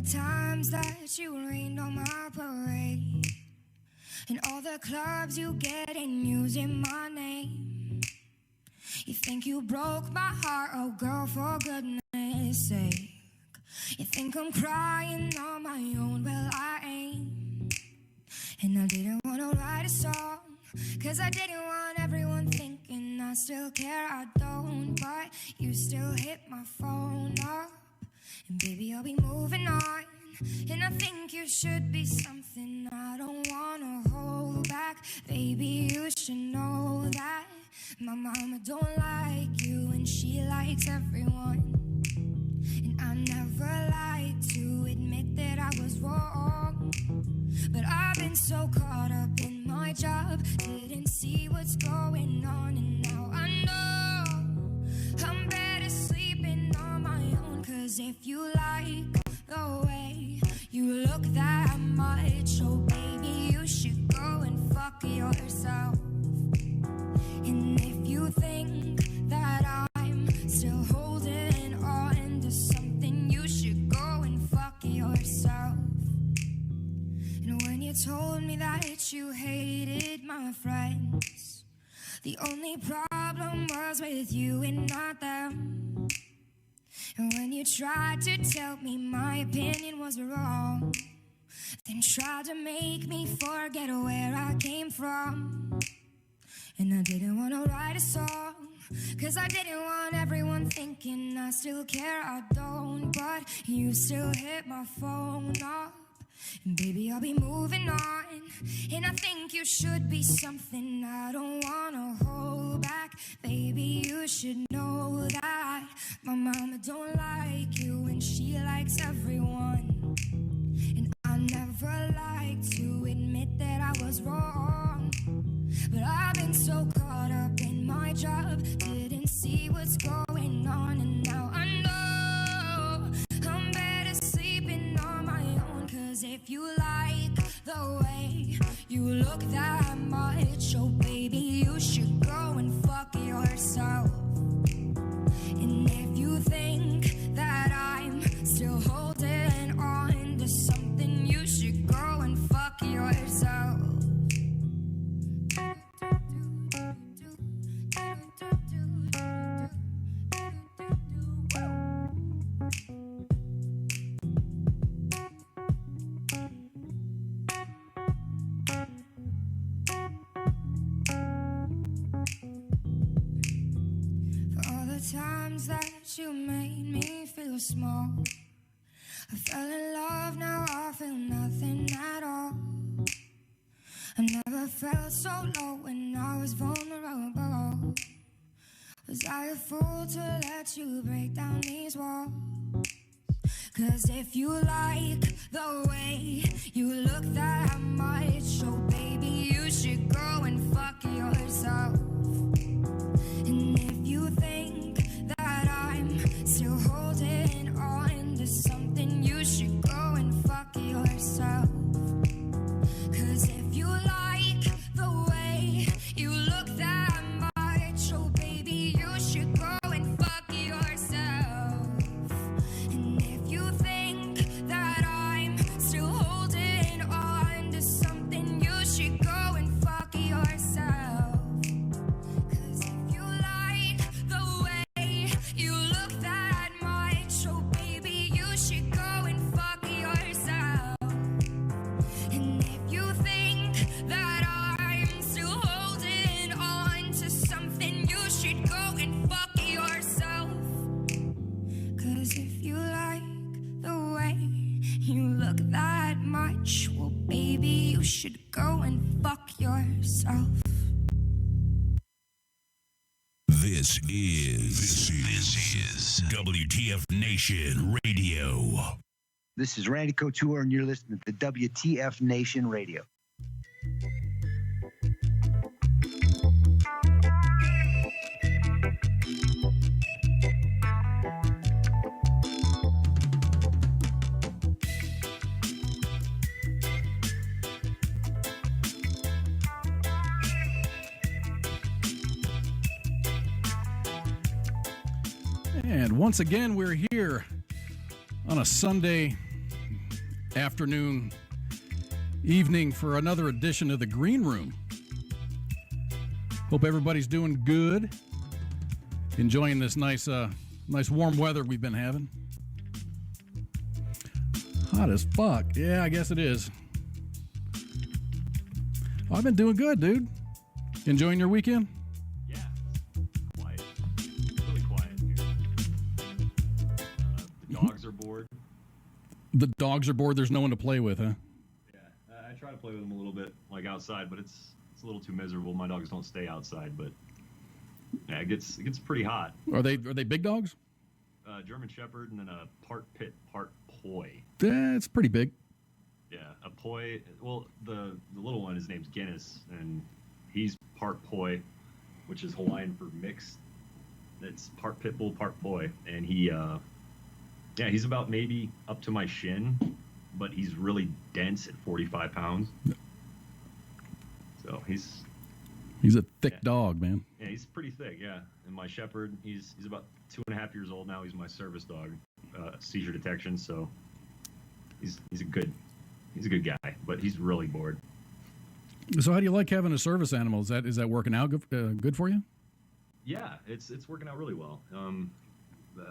the times that you rained on my parade, and all the clubs you get in using my name. You think you broke my heart, oh girl, for goodness sake. You think I'm crying on my own, well I ain't. And I didn't want to write a song, cause I didn't want everyone thinking I still care, I don't. But you still hit my phone up, and baby I'll be moving on. And I think you should be something I don't wanna hold back. Baby, you should know that my mama don't like you and she likes everyone. And I never like to admit that I was wrong, but I've been so caught up in my job, didn't see what's going on. And now I know I'm better sleeping on my own. Cause if you like the way you look that much, oh baby, you should go and fuck yourself. And if you think that I'm still holding on to something, you should go and fuck yourself. And when you told me that you hated my friends, the only problem was with you and not them. And when you tried to tell me my opinion was wrong, then tried to make me forget where I came from. And I didn't want to write a song, cause I didn't want everyone thinking I still care, I don't. But you still hit my phone up, and baby I'll be moving on. And I think you should be something I don't wanna hold back. Baby, you should know that my mama don't like you and she likes everyone. And I never like to admit that I was wrong, but I've been so caught up in my job, didn't see what's going on. And now I know I'm better sleeping on my own. Cause if you like the way you look that much, oh baby, you should go and fuck yourself. And if you think that I'm still holding on to something, you should go and fuck yourself. Times that you made me feel small, I fell in love, now I feel nothing at all. I never felt so low when I was vulnerable. Was I a fool to let you break down these walls? Cause if you like the way you look that much, oh baby, you should go and fuck yourself. And if you think that I'm still holding on to something, you should go and fuck yourself. Cause if you like the way you look that much, oh baby, you should go and fuck yourself. And if you think that I'm still holding on to something, you should go and fuck yourself. Cause if you like the way you look that much, oh baby, you should go and fuck yourself. And if you think that I'm still holding on to something, you should go and fuck yourself. Cause if you like the way you look that much, well baby, you should go and fuck yourself. This is WTF Nation Radio. This is Randy Couture, and you're listening to WTF Nation Radio. And once again, we're here on a Sunday afternoon, evening for another edition of the Green Room. Hope everybody's doing good. Enjoying this nice warm weather we've been having. Hot as fuck. Yeah, I guess it is. Oh, I've been doing good, dude. Enjoying your weekend? Yeah. Quiet. Really quiet here. The dogs are bored. The dogs are bored. There's no one to play with, huh? Yeah. I try to play with them a little bit, like outside, but it's a little too miserable. My dogs don't stay outside, but yeah, it gets pretty hot. Are they big dogs? German Shepherd and then a part pit, part poi. Yeah, it's pretty big. Yeah, a poi. Well, the little one, his name's Guinness, and he's part poi, which is Hawaiian for mixed. It's part pit bull, part poi, and he's about maybe up to my shin, but he's really dense at 45 pounds. So he's a thick dog, man. Yeah, he's pretty thick. Yeah, and my Shepherd, he's about 2.5 years old now. He's my service dog, seizure detection. So he's a good guy, but he's really bored. So how do you like having a service animal? Is that working out good for you? Yeah, it's working out really well.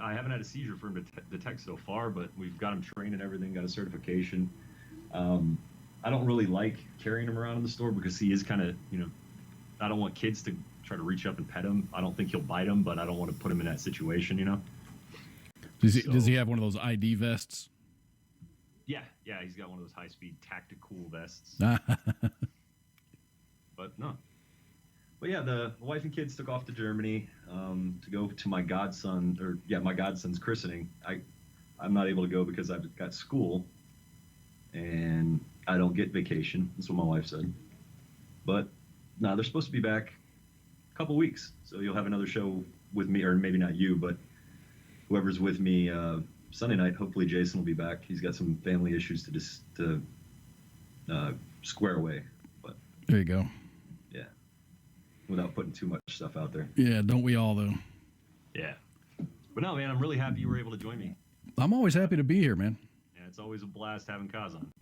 I haven't had a seizure for him to detect so far, but we've got him trained and everything, got a certification. I don't really like carrying him around in the store because he is kind of, I don't want kids to try to reach up and pet him. I don't think he'll bite him, but I don't want to put him in that situation, Does he have one of those ID vests? Yeah, he's got one of those high-speed tactical vests. But no. But yeah, the wife and kids took off to Germany to go to my godson's christening. I'm not able to go because I've got school and I don't get vacation. That's what my wife said. But no, they're supposed to be back a couple weeks, so you'll have another show with me, or maybe not you, but whoever's with me Sunday night. Hopefully Jason will be back. He's got some family issues to square away. But there you go. Yeah, without putting too much stuff out there. Yeah, don't we all though? Yeah, but no, man, I'm really happy you were able to join me. I'm always happy to be here, man. Yeah, it's always a blast having Kaz on.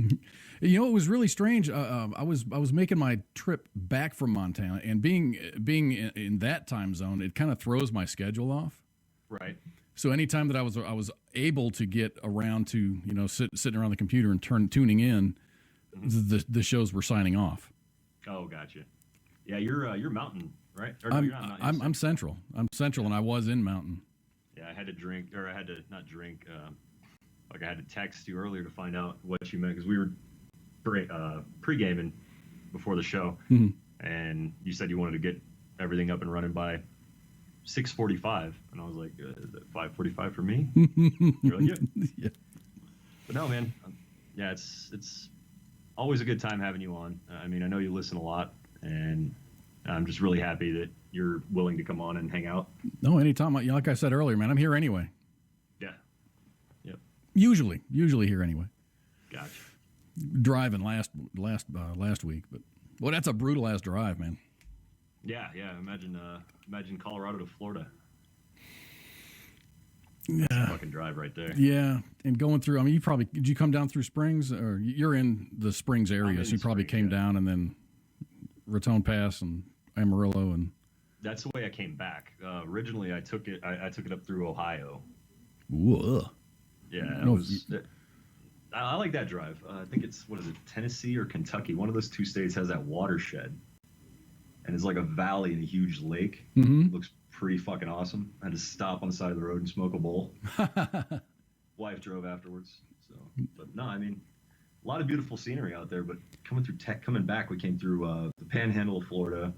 It was really strange. I was making my trip back from Montana, and being in that time zone, it kind of throws my schedule off. Right. So anytime that I was able to get around to sitting around the computer and tuning in, the shows were signing off. Oh, gotcha. Yeah, you're Mountain, right? Or no, you're not Mountain. I'm Central. I'm Central, and I was in Mountain. Yeah, I had to not drink. I had to text you earlier to find out what you meant because we were pre-gaming before the show, and you said you wanted to get everything up and running by 6:45, and I was like, is it 5:45 for me? You're like, yeah. But no, man. Yeah, it's always a good time having you on. I mean, I know you listen a lot, and I'm just really happy that you're willing to come on and hang out. No, anytime. Like I said earlier, man, I'm here anyway. Yeah. Yep. Usually here anyway. Gotcha. Driving last week, but that's a brutal ass drive, man. Yeah. Imagine Colorado to Florida. Yeah. That's a fucking drive right there. Yeah, and going through. I mean, did you come down through Springs, or you're in the Springs area? So you probably came down and then Raton Pass and Amarillo, and that's the way I came back. Originally, I took it up through Ohio. Whoa. Yeah, I like that drive. I think it's Tennessee or Kentucky. One of those two states has that watershed, and it's like a valley and a huge lake. It looks pretty fucking awesome. I had to stop on the side of the road and smoke a bowl. Wife drove afterwards. So, but no, I mean, a lot of beautiful scenery out there. But coming back, we came through the Panhandle of Florida,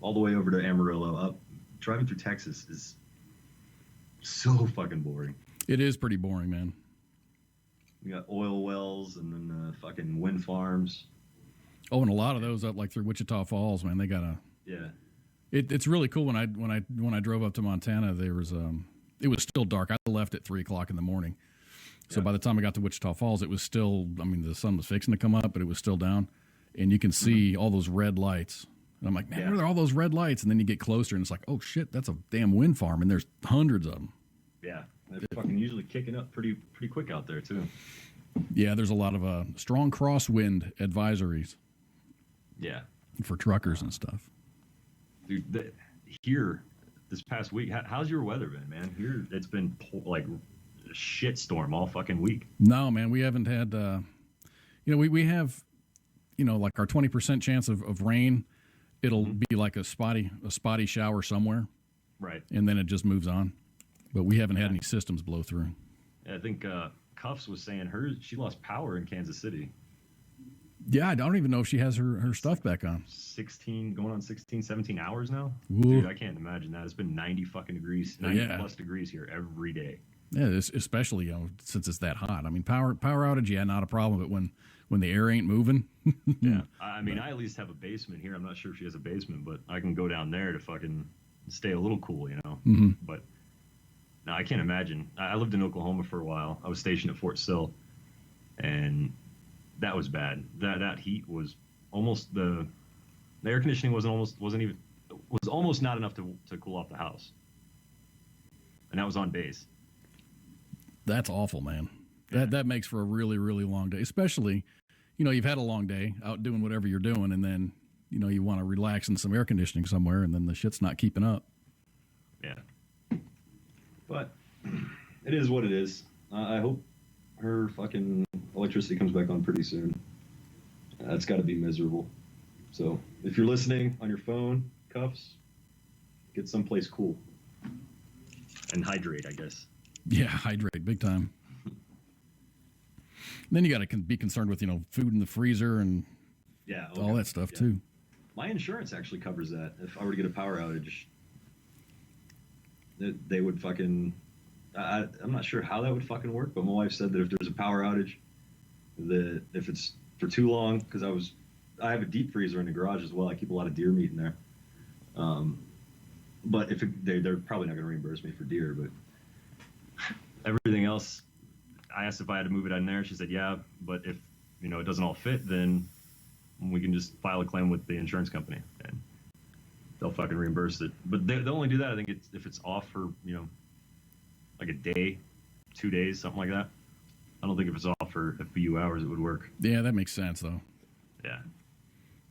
all the way over to Amarillo. Up driving through Texas is so fucking boring. It is pretty boring, man. We got oil wells and then fucking wind farms. Oh, and a lot of those up like through Wichita Falls, man. They got a yeah. It's really cool. When I drove up to Montana, there was it was still dark. I left at 3:00 in the morning, so by the time I got to Wichita Falls, it was still. I mean, the sun was fixing to come up, but it was still down, and you can see all those red lights. And I'm like, man, where are all those red lights? And then you get closer, and it's like, oh shit, that's a damn wind farm, and there's hundreds of them. Yeah, they're fucking usually kicking up pretty quick out there too. Yeah, there's a lot of strong crosswind advisories Yeah, for truckers and stuff. dude. Here, this past week, how's your weather been, man? Here, it's been like a shit storm all fucking week. No, man, we haven't had. We have, like our 20% chance of rain. It'll be like a spotty shower somewhere, Right. and then it just moves on. But we haven't had any systems blow through. I think Cuffs was saying she lost power in Kansas City. Yeah, I don't even know if she has her stuff back on. 16, going on 16, 17 hours now. Ooh. Dude, I can't imagine that. It's been 90 fucking degrees, 90 Yeah. plus degrees here every day. Yeah, especially since it's that hot. I mean, power outage, yeah, not a problem. But when the air ain't moving, Yeah. I mean, I at least have a basement here. I'm not sure if she has a basement, but I can go down there to fucking stay a little cool, But no, I can't imagine. I lived in Oklahoma for a while. I was stationed at Fort Sill, and that was bad. That heat was almost the air conditioning was almost not enough to cool off the house, and that was on base. that's awful, man. That makes for a really, really long day. Especially, you've had a long day out doing whatever you're doing, and then you want to relax in some air conditioning somewhere, and then the shit's not keeping up. Yeah. But it is what it is. I hope her fucking electricity comes back on pretty soon. That's got to be miserable. So if you're listening on your phone, Cuffs, get someplace cool. And hydrate, I guess. Yeah, hydrate big time. Then you got to be concerned with food in the freezer and Yeah. all that stuff too. My insurance actually covers that. If I were to get a power outage, they would fucking. I'm not sure how that would fucking work, but my wife said that if there's a power outage, that if it's for too long, because I have a deep freezer in the garage as well. I keep a lot of deer meat in there. But if they're probably not going to reimburse me for deer, but everything else, I asked if I had to move it in there. She said, yeah, but if it doesn't all fit, then we can just file a claim with the insurance company and they'll fucking reimburse it. But they'll only do that, I think, if it's off for like a day, 2 days, something like that. I don't think if it's off for a few hours it would work. Yeah, that makes sense though. Yeah.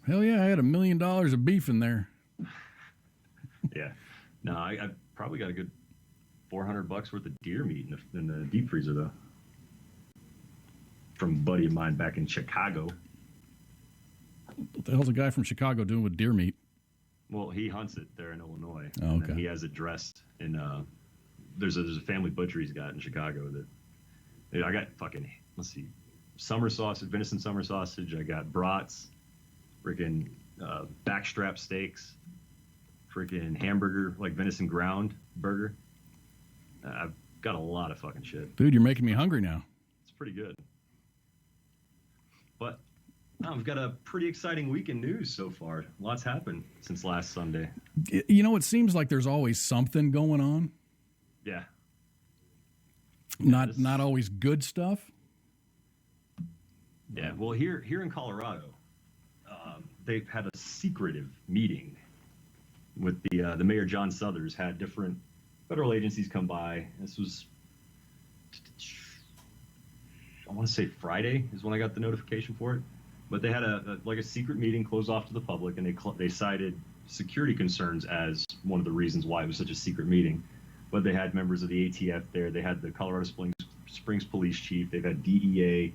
Hell yeah, I had $1 million of beef in there. Yeah. No, I probably got a good $400 worth of deer meat in the deep freezer though. From a buddy of mine back in Chicago. What the hell's a guy from Chicago doing with deer meat? Well, he hunts it there in Illinois. Oh, And okay. then he has it dressed in there's a family butcher he's got in Chicago that I got fucking, let's see, summer sausage, venison summer sausage. I got brats, freaking backstrap steaks, freaking hamburger, like venison ground burger. I've got a lot of fucking shit. Dude, you're making me hungry now. It's pretty good. But I've got a pretty exciting week in news so far. Lots happened since last Sunday. It seems like there's always something going on. Yeah. Not always good stuff. Yeah. Well, here in Colorado, they've had a secretive meeting with the mayor, John Suthers, had different federal agencies come by. This was, I want to say Friday is when I got the notification for it. But they had a secret meeting closed off to the public, and they cited security concerns as one of the reasons why it was such a secret meeting. But they had members of the ATF there. They had the Colorado Springs police chief. They've had DEA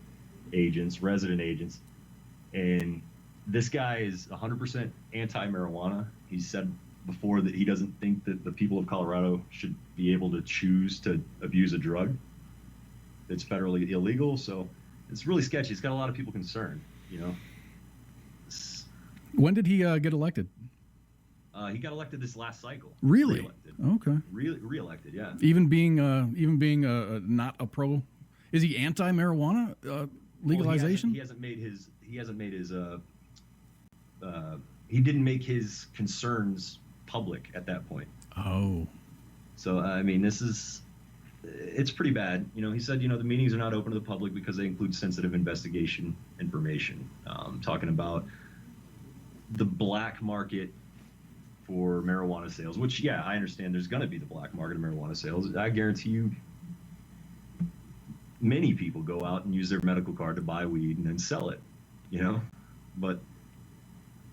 agents, resident agents. And this guy is 100% anti-marijuana. He said before that he doesn't think that the people of Colorado should be able to choose to abuse a drug. It's federally illegal, so it's really sketchy. It's got a lot of people concerned, When did he get elected? He got elected this last cycle. Really? Re-elected. Okay. Re-elected, yeah. Even being not a pro, is he anti-marijuana legalization? Well, he didn't make his concerns public at that point. Oh. So I mean, it's pretty bad. He said, the meetings are not open to the public because they include sensitive investigation information. Talking about the black market for marijuana sales, which, yeah, I understand there's going to be the black market of marijuana sales. I guarantee you many people go out and use their medical card to buy weed and then sell it, you know, but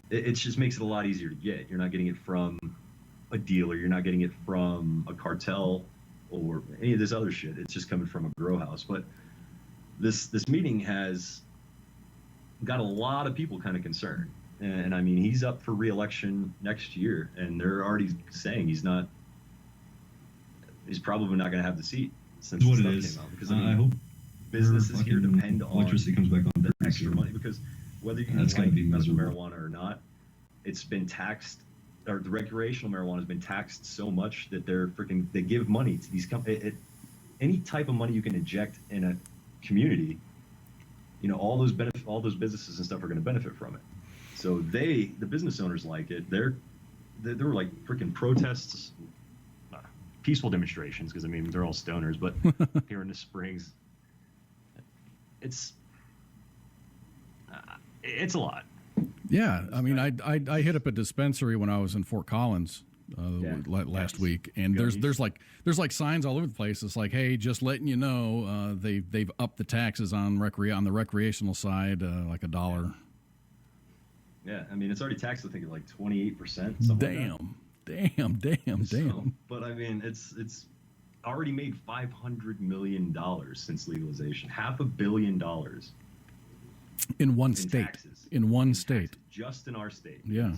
it just makes it a lot easier to get. You're not getting it from a dealer. You're not getting it from a cartel or any of this other shit. It's just coming from a grow house. But this meeting has got a lot of people kind of concerned. And I mean, he's up for re-election next year, and they're already saying he's probably not going to have the seat since the stuff came out. Because I hope businesses here depend on electricity comes back on the extra money, because whether you like medical marijuana or not, it's been taxed, or the recreational marijuana has been taxed so much that they give money to these companies. Any type of money you can inject in a community, you know, all those businesses and stuff are going to benefit from it. So the business owners like it. There were like freaking protests, peaceful demonstrations, because I mean they're all stoners, but here in the Springs, it's a lot. Yeah, I mean, I hit up a dispensary when I was in Fort Collins last week, and there's like signs all over the place. It's like, hey, just letting you know, they've upped the taxes on the recreational side, like $1. Yeah, I mean, it's already taxed, I think, at like 28%. Damn. But I mean, it's already made $500 million since legalization. $500 million in one state. Taxes. In one state. Taxes, just in our state. Yeah.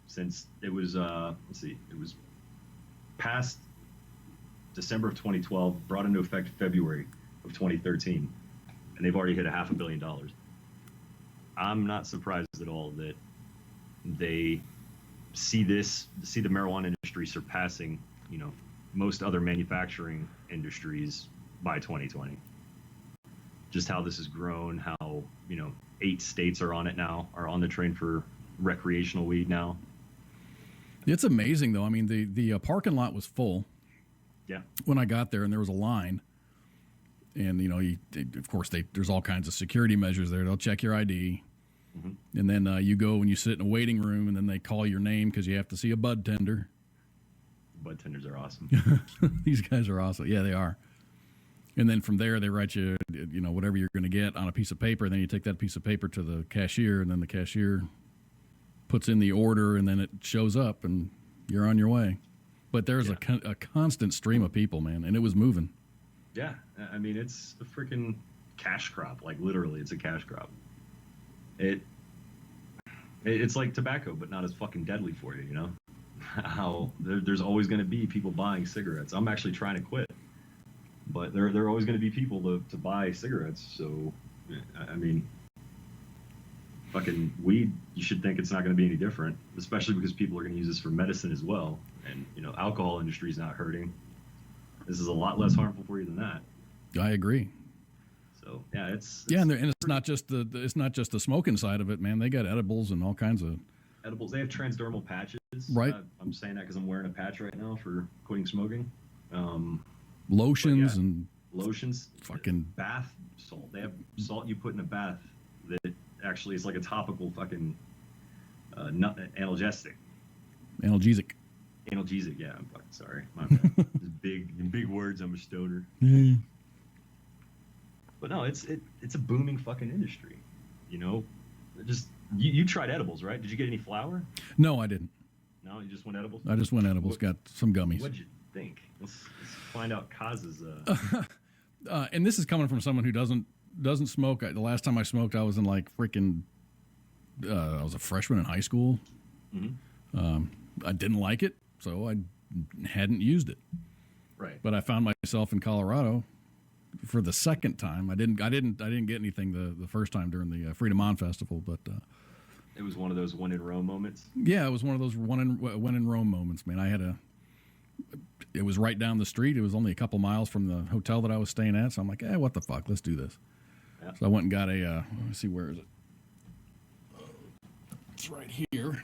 Since it was, it was passed December of 2012, brought into effect February of 2013, and they've already hit $500 million. I'm not surprised at all that they see the marijuana industry surpassing, you know, most other manufacturing industries by 2020. Just how this has grown, how, you know, 8 states are on it now, are on the train for recreational weed now. It's amazing, though. I mean, the parking lot was full. Yeah. When I got there, and there was a line. And, you know, of course, there's all kinds of security measures there. They'll check your ID. Mm-hmm. And then you go and you sit in a waiting room, and then they call your name because you have to see a bud tender. Bud tenders are awesome. These guys are awesome. Yeah, they are. And then from there, they write you, you know, whatever you're going to get on a piece of paper. And then you take that piece of paper to the cashier, and then the cashier puts in the order, and then it shows up, and you're on your way. But there's a constant stream of people, man, and it was moving. Yeah, I mean, it's a freaking cash crop. Like, literally, it's a cash crop. It's like tobacco, but not as fucking deadly for you, you know? How there's always going to be people buying cigarettes. I'm actually trying to quit, but there are always going to be people to buy cigarettes. So, I mean, fucking weed, you should think it's not going to be any different, especially because people are going to use this for medicine as well. And, you know, alcohol industry is not hurting. This is a lot less harmful for you than that. I agree. So yeah, it's and it's not just the smoking side of it, man. They got edibles and all kinds of edibles. They have transdermal patches. Right. I'm saying that because I'm wearing a patch right now for quitting smoking. Lotions and lotions. Fucking bath salt. They have salt you put in a bath that actually is like a topical fucking analgesic. Analgesic. Analgesic, yeah. I'm fucking sorry. My bad. big words. I'm a stoner. But no, it's a booming fucking industry. You know, just you tried edibles, right? Did you get any flour? No, I didn't. No, you just went edibles. I just went edibles. Got some gummies. What'd you think? Let's find out Kaz's. And this is coming from someone who doesn't smoke. The last time I smoked, I was in like freaking. I was a freshman in high school. Mm-hmm. I didn't like it, so I hadn't used it. Right. But I found myself in Colorado for the second time. I didn't get anything the first time during the Freedom On Festival, but it was one of those when in Rome moments. Yeah, it was one of those when in Rome moments, man. It was right down the street. It was only a couple miles from the hotel that I was staying at, so I'm like, what the fuck? Let's do this. Yeah. So I went and got a. Let me see, where is it? It's right here.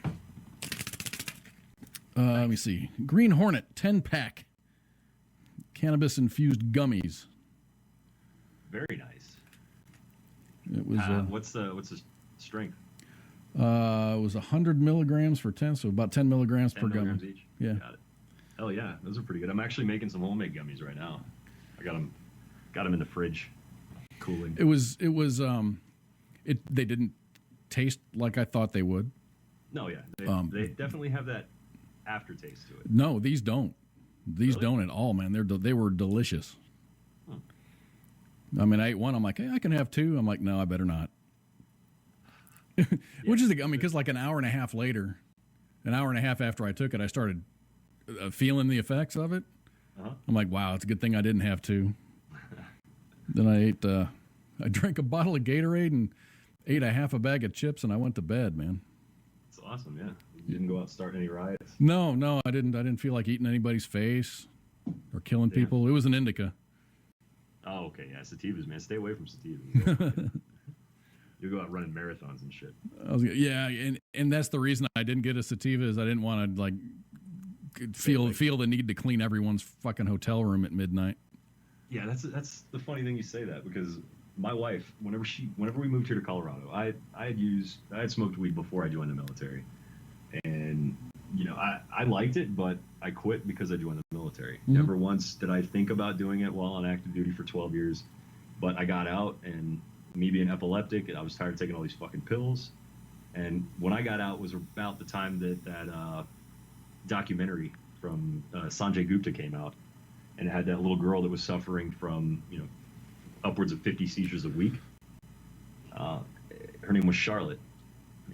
Let me see. Green Hornet 10-pack cannabis-infused gummies. Very nice. It was. What's the strength? It was 100 milligrams for 10, so about 10 milligrams per gummy. Each? Yeah. Got it. Hell yeah, those are pretty good. I'm actually making some homemade gummies right now. I got them got them in the fridge, cooling. They didn't taste like I thought they would. No, yeah, they definitely have that aftertaste to it. No, these don't. These Really? don't at all, man. They were delicious. I mean, I ate one. I'm like, hey, I can have two. I'm like, no, I better not. Which is, because like an hour and a half after I took it, I started feeling the effects of it. Uh-huh. I'm like, wow, it's a good thing I didn't have two. Then I drank a bottle of Gatorade and ate a half a bag of chips, and I went to bed, man. It's awesome, yeah. You didn't go out starting any riots. No, I didn't feel like eating anybody's face or killing people. It was an indica. Oh, okay, yeah, sativas, man. Stay away from sativas. You go out running marathons and shit. And that's the reason I didn't get a sativa is I didn't want to like feel the need to clean everyone's fucking hotel room at midnight. Yeah, that's the funny thing you say that, because my wife, whenever we moved here to Colorado, I had smoked weed before I joined the military, and I liked it, but I quit because I joined the military. Mm-hmm. Never once did I think about doing it while on active duty for 12 years, but I got out, and me being epileptic, and I was tired of taking all these fucking pills, and when I got out was about the time that documentary from Sanjay Gupta came out, and it had that little girl that was suffering from upwards of 50 seizures a week. Her name was Charlotte,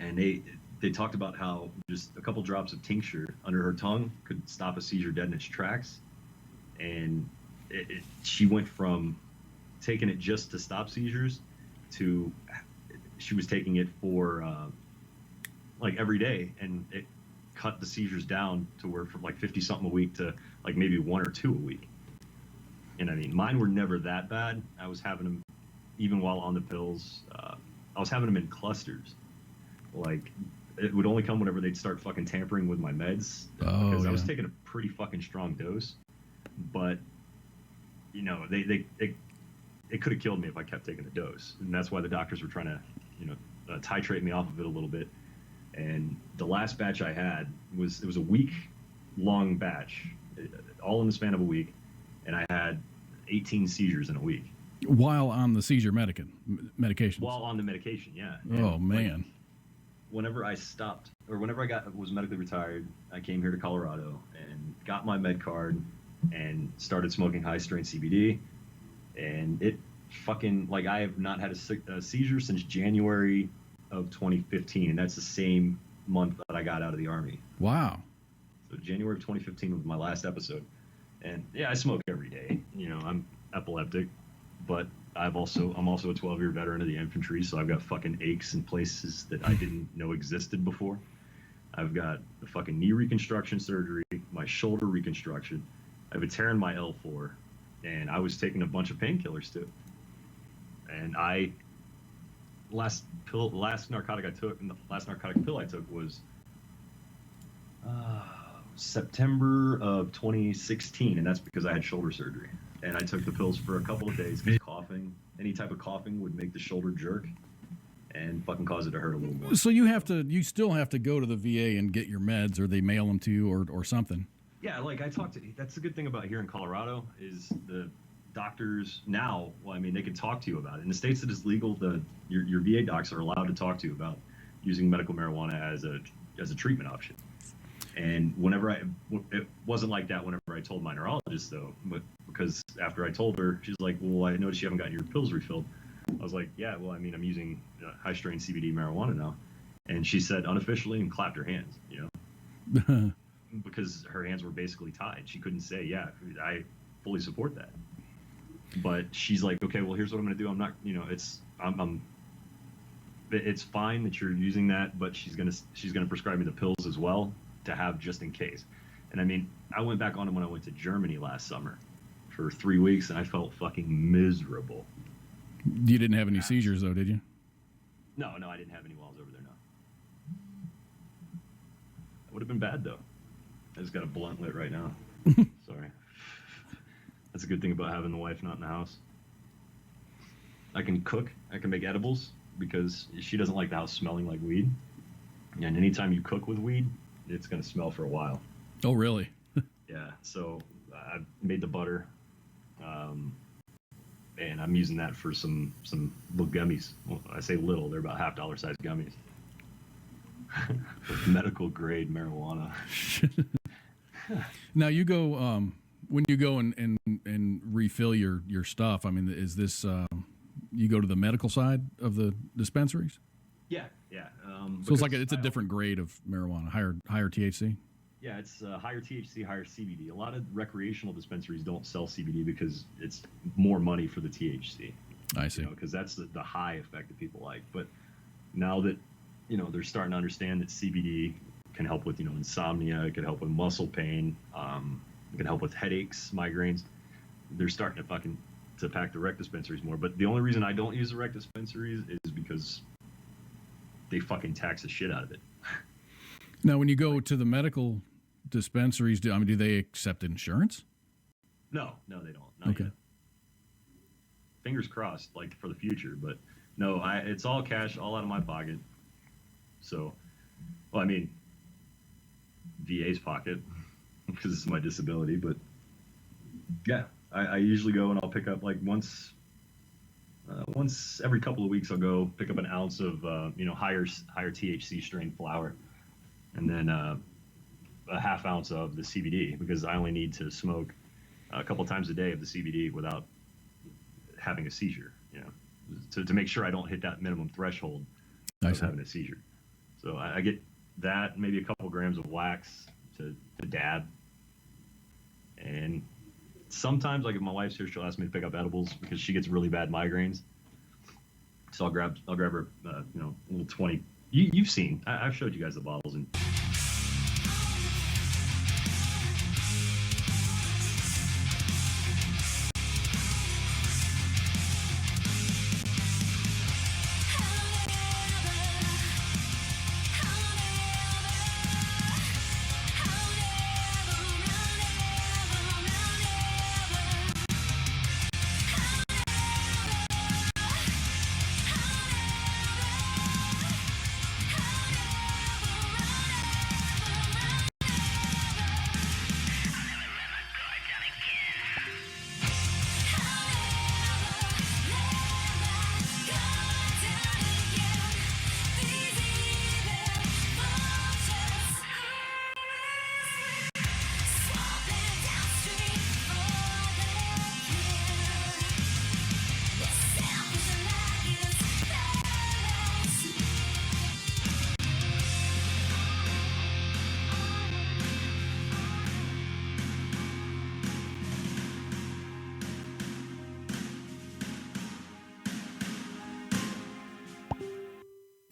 and they talked about how just a couple drops of tincture under her tongue could stop a seizure dead in its tracks. And she went from taking it just to stop seizures to she was taking it for like every day, and it cut the seizures down to where from like 50 something a week to like maybe 1 or 2 a week. And I mean, mine were never that bad. I was having them, even while on the pills, I was having them in clusters. Like, it would only come whenever they'd start fucking tampering with my meds. Because I was taking a pretty fucking strong dose. But, it could have killed me if I kept taking the dose. And that's why the doctors were trying to, titrate me off of it a little bit. And the last batch I had was a week-long batch, all in the span of a week. And I had 18 seizures in a week. While on the seizure medications? While on the medication, yeah. Oh, man. Whenever I stopped, or whenever I was medically retired, I came here to Colorado and got my med card and started smoking high-strain CBD. And it fucking, like, I have not had a seizure since January of 2015. And that's the same month that I got out of the Army. Wow. So January of 2015 was my last episode. And yeah, I smoke every day. I'm epileptic, but I'm also a 12-year veteran of the infantry, so I've got fucking aches in places that I didn't know existed before. I've got the fucking knee reconstruction surgery, my shoulder reconstruction. I have a tear in my L4, and I was taking a bunch of painkillers too. And last narcotic pill I took was September of 2016, and that's because I had shoulder surgery. And I took the pills for a couple of days because any type of coughing would make the shoulder jerk and fucking cause it to hurt a little more. So you still have to go to the VA and get your meds, or they mail them to you, or something. Yeah, like that's the good thing about here in Colorado is the doctors now, they can talk to you about it. In the states that is legal, your VA docs are allowed to talk to you about using medical marijuana as a treatment option. And it wasn't like that whenever I told my neurologist, though, but because after I told her, she's like, well, I noticed you haven't gotten your pills refilled. I was like, yeah, well, I'm using high-strain CBD marijuana now. And she said unofficially and clapped her hands, because her hands were basically tied. She couldn't say, yeah, I fully support that. But she's like, okay, well, here's what I'm going to do. I'm not, it's fine that you're using that, but she's going to prescribe me the pills as well, to have just in case. And I went back on them when I went to Germany last summer for 3 weeks, and I felt fucking miserable. You didn't have any seizures, though, did you? No, I didn't have any while I was over there, no. It would have been bad, though. I just got a blunt lit right now. Sorry. That's a good thing about having the wife not in the house. I can cook. I can make edibles because she doesn't like the house smelling like weed. And anytime you cook with weed, it's going to smell for a while. Oh, really? Yeah. So I made the butter. and I'm using that for some little gummies. Well, I say little; they're about $half size gummies. With medical grade marijuana. Now you go when you go and refill your stuff. I mean, is this you go to the medical side of the dispensaries? Yeah. So it's like it's a different grade of marijuana, higher THC. Yeah, it's higher THC, higher CBD. A lot of recreational dispensaries don't sell CBD because it's more money for the THC. I see. Because that's the high effect that people like. But now that they're starting to understand that CBD can help with insomnia, it can help with muscle pain, it can help with headaches, migraines. They're starting to pack the rec dispensaries more. But the only reason I don't use the rec dispensaries is because they fucking tax the shit out of it. Now, when you go to the medical dispensaries, do they accept insurance? No, they don't. Not okay. Yet. Fingers crossed, like for the future, but no, it's all cash, all out of my pocket. So, well, I mean, VA's pocket because it's my disability, but yeah, I usually go and I'll pick up like once every couple of weeks. I'll go pick up an ounce of higher THC strain flower, and then a half ounce of the CBD, because I only need to smoke a couple times a day of the CBD without having a seizure. To make sure I don't hit that minimum threshold of having a seizure. So I get that, maybe a couple grams of wax to dab, and sometimes, like if my wife's here, she'll ask me to pick up edibles because she gets really bad migraines. So I'll grab her, a little 20. You've seen, I've showed you guys the bottles, and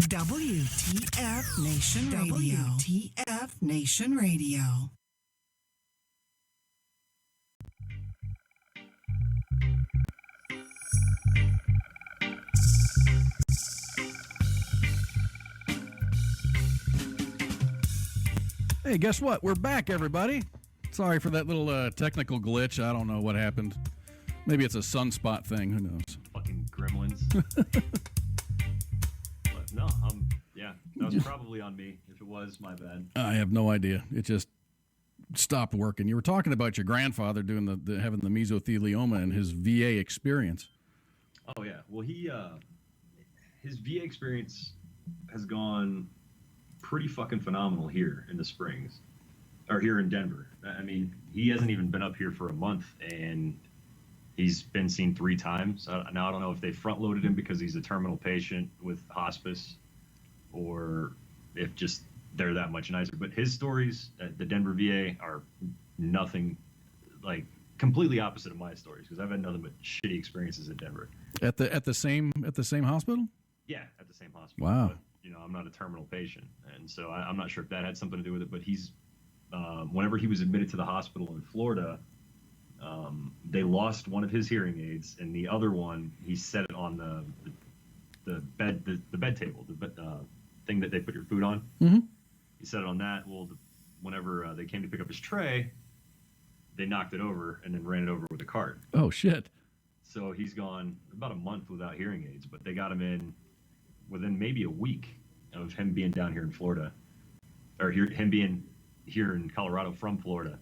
WTF Nation Radio. WTF Nation Radio. Hey, guess what? We're back, everybody. Sorry for that little technical glitch. I don't know what happened. Maybe it's a sunspot thing. Who knows? Fucking gremlins. No, that was probably on me. If it was, my bad. I have no idea. It just stopped working. You were talking about your grandfather doing having the mesothelioma and his VA experience. Oh yeah. Well, his VA experience has gone pretty fucking phenomenal here in the Springs, or here in Denver. I mean, he hasn't even been up here for a month, and he's been seen 3 times. Now, I don't know if they front-loaded him because he's a terminal patient with hospice, or if just they're that much nicer. But his stories at the Denver VA are nothing, like, completely opposite of my stories, because I've had nothing but shitty experiences at Denver. At the same hospital? Yeah, at the same hospital. Wow. But, I'm not a terminal patient, and so I'm not sure if that had something to do with it. But he's, whenever he was admitted to the hospital in Florida, they lost one of his hearing aids, and the other one he set it on the bed table, the thing that they put your food on. Mm-hmm. He set it on that. Well, whenever they came to pick up his tray, they knocked it over and then ran it over with a cart. Oh shit! So he's gone about a month without hearing aids, but they got him in within maybe a week of him being down here in Florida, or him being here in Colorado from Florida.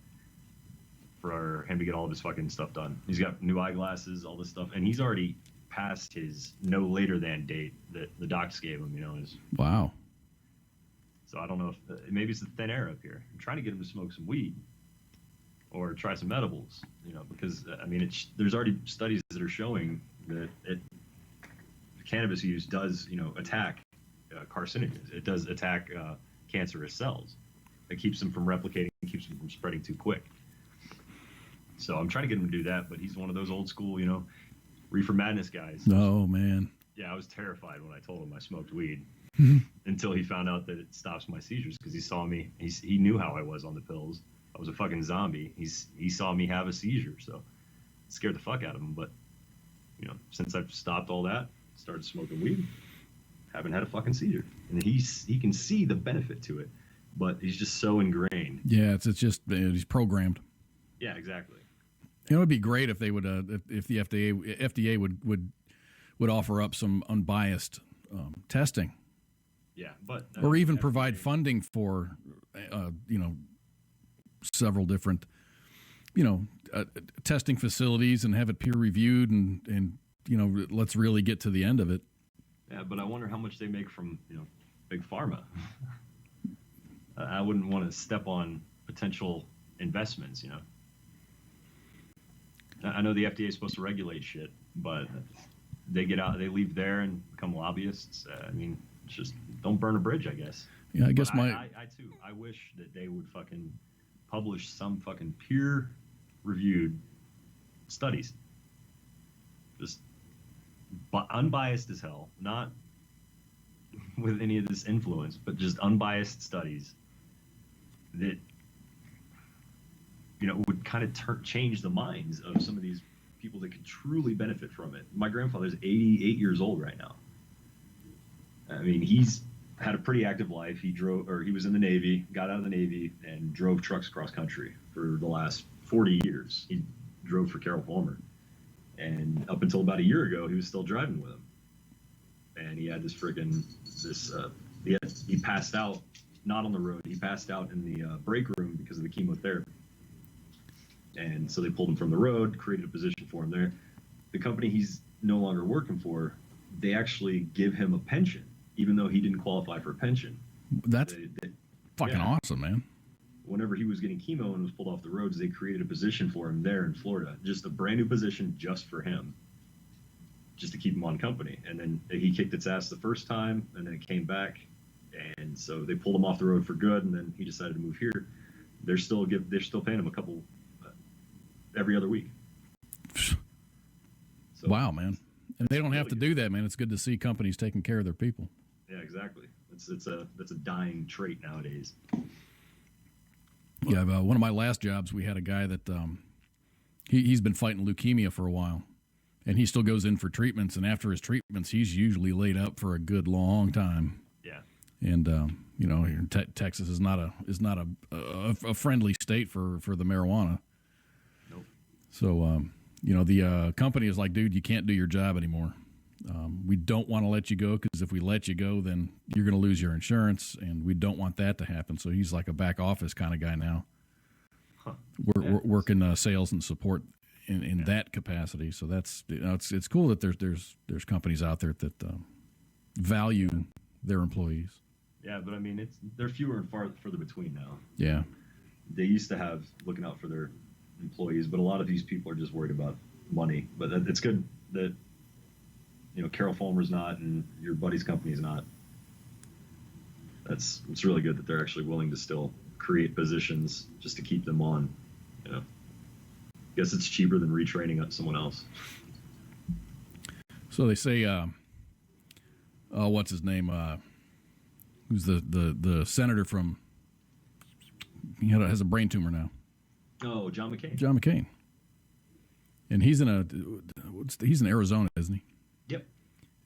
for him to get all of his fucking stuff done. He's got new eyeglasses, all this stuff, and he's already past his no later than date that the docs gave him. Wow. So I don't know if maybe it's the thin air up here. I'm trying to get him to smoke some weed or try some edibles, because I mean, there's already studies that are showing that cannabis use does, attack carcinogens. It does attack cancerous cells. It keeps them from replicating, keeps them from spreading too quick. So I'm trying to get him to do that, but he's one of those old school, reefer madness guys. Oh, man. Yeah, I was terrified when I told him I smoked weed until he found out that it stops my seizures, because he saw me. He knew how I was on the pills. I was a fucking zombie. He saw me have a seizure, so it scared the fuck out of him. But since I've stopped all that, started smoking weed, haven't had a fucking seizure. And he can see the benefit to it, but he's just so ingrained. Yeah, it's just he's programmed. Yeah, exactly. It'd be great if they would if the FDA would offer up some unbiased testing. Yeah, but or even provide funding for several different testing facilities and have it peer reviewed and let's really get to the end of it. Yeah, but I wonder how much they make from big pharma. I wouldn't want to step on potential investments. I know the FDA is supposed to regulate shit, but they leave there and become lobbyists. I mean, it's just don't burn a bridge, I guess. Yeah, I guess I too. I wish that they would fucking publish some fucking peer-reviewed studies, just unbiased as hell, not with any of this influence, but just unbiased studies that would kind of change the minds of some of these people that could truly benefit from it. My grandfather's 88 years old right now. I mean, he's had a pretty active life. He was in the Navy, got out of the Navy, and drove trucks across country for the last 40 years. He drove for Carol Palmer. And up until about a year ago, he was still driving with him. And he had he passed out, not on the road. He passed out in the break room because of the chemotherapy. And so they pulled him from the road, created a position for him there. The company he's no longer working for, they actually give him a pension, even though he didn't qualify for a pension. That's fucking awesome, man. Whenever he was getting chemo and was pulled off the roads, they created a position for him there in Florida, just a brand new position just for him, just to keep him on company. And then he kicked its ass the first time, and then it came back. And so they pulled him off the road for good, and then he decided to move here. They're still paying him a couple every other week. So, wow, man. And they don't have to do that, man. It's good to see companies taking care of their people. Yeah, exactly. That's a dying trait nowadays. Yeah, one of my last jobs, we had a guy that he's been fighting leukemia for a while, and he still goes in for treatments. And after his treatments, he's usually laid up for a good long time. Yeah. And here in Texas is not a friendly state for the marijuana. Nope. So the company is like, dude, you can't do your job anymore. We don't want to let you go, because if we let you go, then you're going to lose your insurance, and we don't want that to happen. So he's like a back office kind of guy now. Huh. We're working sales and support in that capacity. So that's it's cool that there's companies out there that value their employees. Yeah, but I mean, they're fewer and further between now. Yeah. They used to have looking out for their employees, but a lot of these people are just worried about money. But it's good that Carol Fulmer's not, and your buddy's company's not. It's really good that they're actually willing to still create positions just to keep them on. Guess it's cheaper than retraining someone else. So they say, what's his name? Who's the senator from? He has a brain tumor now. Oh, John McCain. John McCain. And he's in Arizona, isn't he? Yep.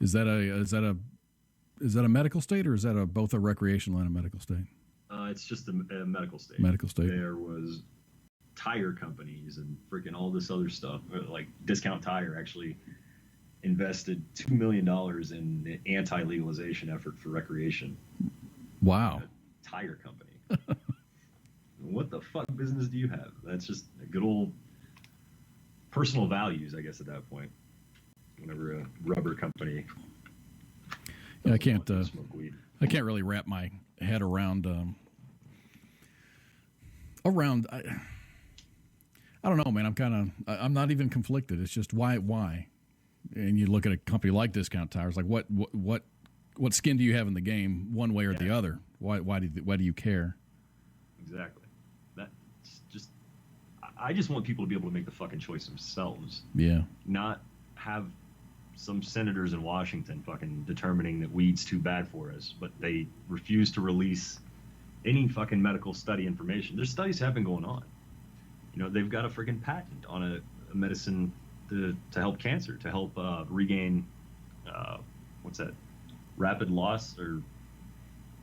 Is that a medical state, or is that both a recreational and a medical state? It's just a medical state. Medical state. There was tire companies and freaking all this other stuff. Like Discount Tire actually invested $2 million in the anti-legalization effort for recreation. Wow. A tire company. What the fuck business do you have? That's just good old personal values, I guess, at that point. Whenever a rubber company. Yeah, I can't. Smoke weed. I can't really wrap my head around. I don't know, man. I'm not even conflicted. It's just why? And you look at a company like Discount Tires, like what skin do you have in the game, one way or the other? Why do you care? Exactly. That's just. I just want people to be able to make the fucking choice themselves. Yeah. Not have some senators in Washington fucking determining that weed's too bad for us, but they refuse to release any fucking medical study information. There's studies have been going on. You know, they've got a freaking patent on a medicine to help cancer, to help regain, what's that, rapid loss or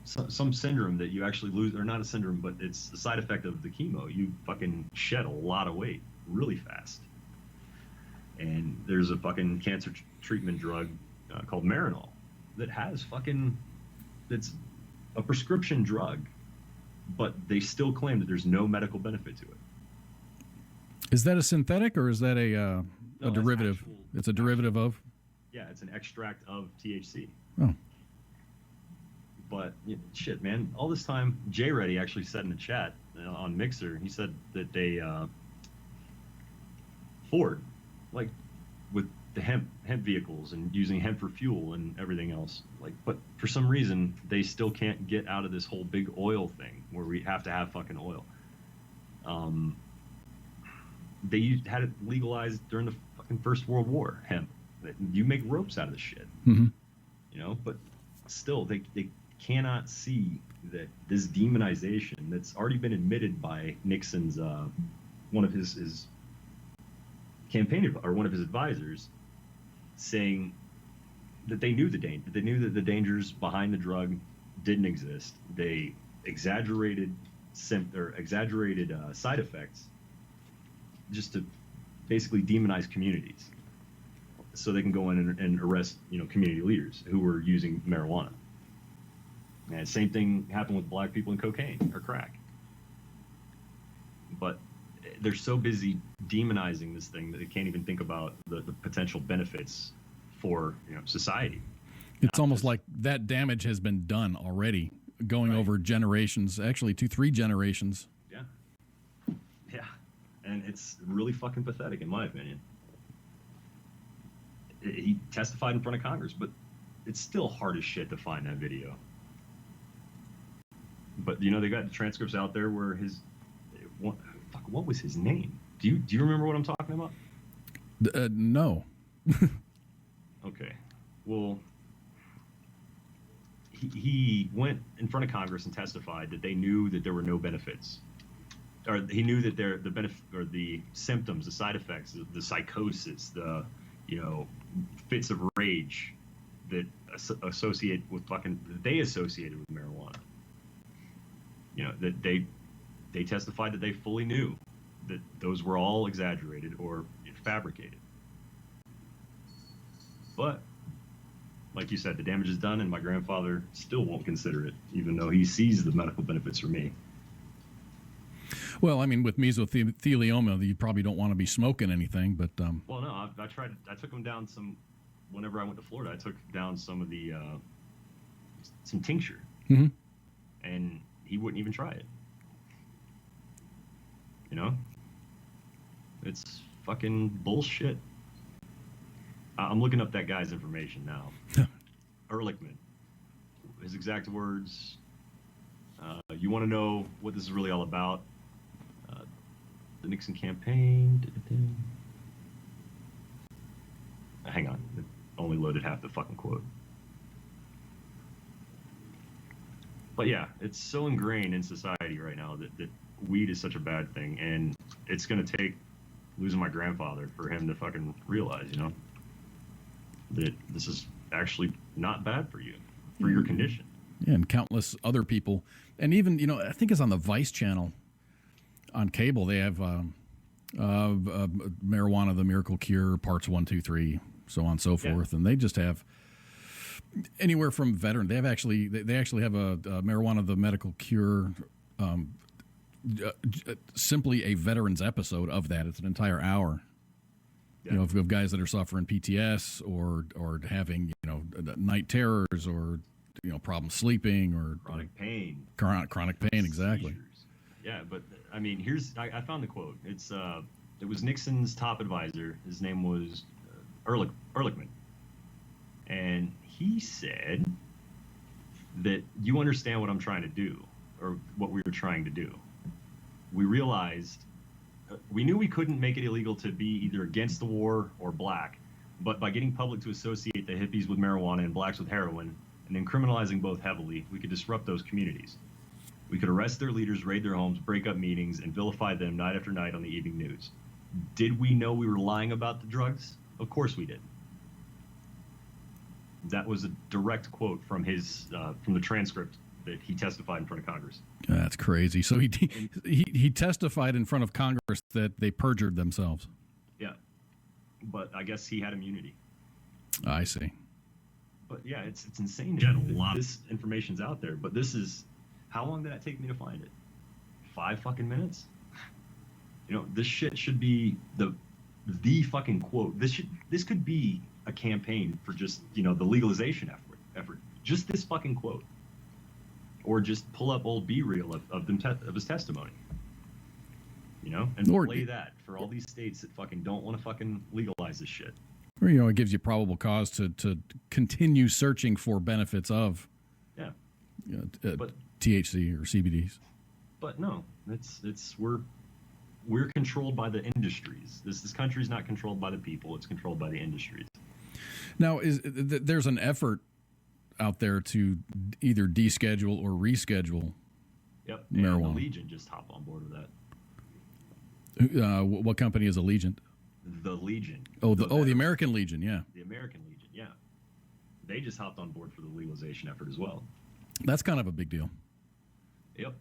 some syndrome that you actually lose, or not a syndrome, but it's a side effect of the chemo. You fucking shed a lot of weight really fast. And there's a fucking cancer treatment drug called Marinol that that's a prescription drug, but they still claim that there's no medical benefit to it. Is that a synthetic or is that a derivative? It's a derivative of? Yeah, it's an extract of THC. Oh. But shit, man, all this time, Jay Reddy actually said in the chat on Mixer, he said that they Ford, like with the hemp vehicles and using hemp for fuel and everything else, like, but for some reason they still can't get out of this whole big oil thing where we have to have fucking oil. They had it legalized during the fucking First World War, hemp. You make ropes out of this shit. Mm-hmm. You know, but still they cannot see that this demonization that's already been admitted by Nixon's one of his campaign, or one of his advisors, saying that they knew they knew that the dangers behind the drug didn't exist. They exaggerated side effects just to basically demonize communities, so they can go in and arrest community leaders who were using marijuana. And same thing happened with black people and cocaine or crack. But they're so busy demonizing this thing that they can't even think about the potential benefits for society. It's almost like that damage has been done already, going over generations, actually 2-3 generations. Yeah, and it's really fucking pathetic in my opinion. He testified in front of Congress, but it's still hard as shit to find that video. But they got the transcripts out there where what was his name? Do you remember what I'm talking about? No. Okay. Well, he went in front of Congress and testified that they knew that there were no benefits, or he knew that the benefit or the symptoms, the side effects, the psychosis, the fits of rage that associated with they associated with marijuana. That they testified that they fully knew that those were all exaggerated or fabricated. But like you said, the damage is done, and my grandfather still won't consider it, even though he sees the medical benefits for me. Well, I mean, with mesothelioma, you probably don't want to be smoking anything, but well, no, I tried. I took him down some. Whenever I went to Florida, I took down some of the some tincture, and he wouldn't even try it. It's fucking bullshit. I'm looking up that guy's information now. Ehrlichman, his exact words. You want to know what this is really all about? The Nixon campaign. Hang on, it only loaded half the fucking quote. But yeah, it's so ingrained in society right now that weed is such a bad thing, and it's gonna take losing my grandfather for him to fucking realize, that this is actually not bad for you, for your condition. Yeah, and countless other people. And even, I think it's on the Vice channel on cable, they have Marijuana, the Miracle Cure, parts 1, 2, 3, so on and so forth. And they just have anywhere from veteran. They actually have a Marijuana, the Medical Cure simply a veterans episode of that. It's an entire hour. Yeah. You know, of guys that are suffering PTS or having night terrors or problems sleeping or Chronic pain. Chronic pain, exactly. Seizures. Yeah, but I mean, I found the quote. It was Nixon's top advisor. His name was Ehrlichman, and he said that you understand what I'm trying to do, or what we were trying to do. We realized. We knew we couldn't make it illegal to be either against the war or black, but by getting public to associate the hippies with marijuana and blacks with heroin, and then criminalizing both heavily, we could disrupt those communities. We could arrest their leaders, raid their homes, break up meetings, and vilify them night after night on the evening news. Did we know we were lying about the drugs? Of course we did. That was a direct quote from from the transcript that he testified in front of Congress. That's crazy. So he testified in front of Congress that they perjured themselves. Yeah, but I guess he had immunity. I see. But yeah, it's insane. This information's out there, but how long did that take me to find it? 5 fucking minutes? This shit should be the fucking quote. This could be a campaign for just the legalization effort. Just this fucking quote. Or just pull up old B-reel of his testimony, and play that for all these states that fucking don't want to fucking legalize this shit. Or, it gives you probable cause to continue searching for benefits of THC or CBDs. But no, we're controlled by the industries. This country's not controlled by the people; it's controlled by the industries. Now, there's an effort out there to either deschedule or reschedule marijuana. And Allegiant just hopped on board with that. What company is Allegiant? The Legion. The American Legion, yeah. The American Legion, yeah. They just hopped on board for the legalization effort as well. That's kind of a big deal. Yep.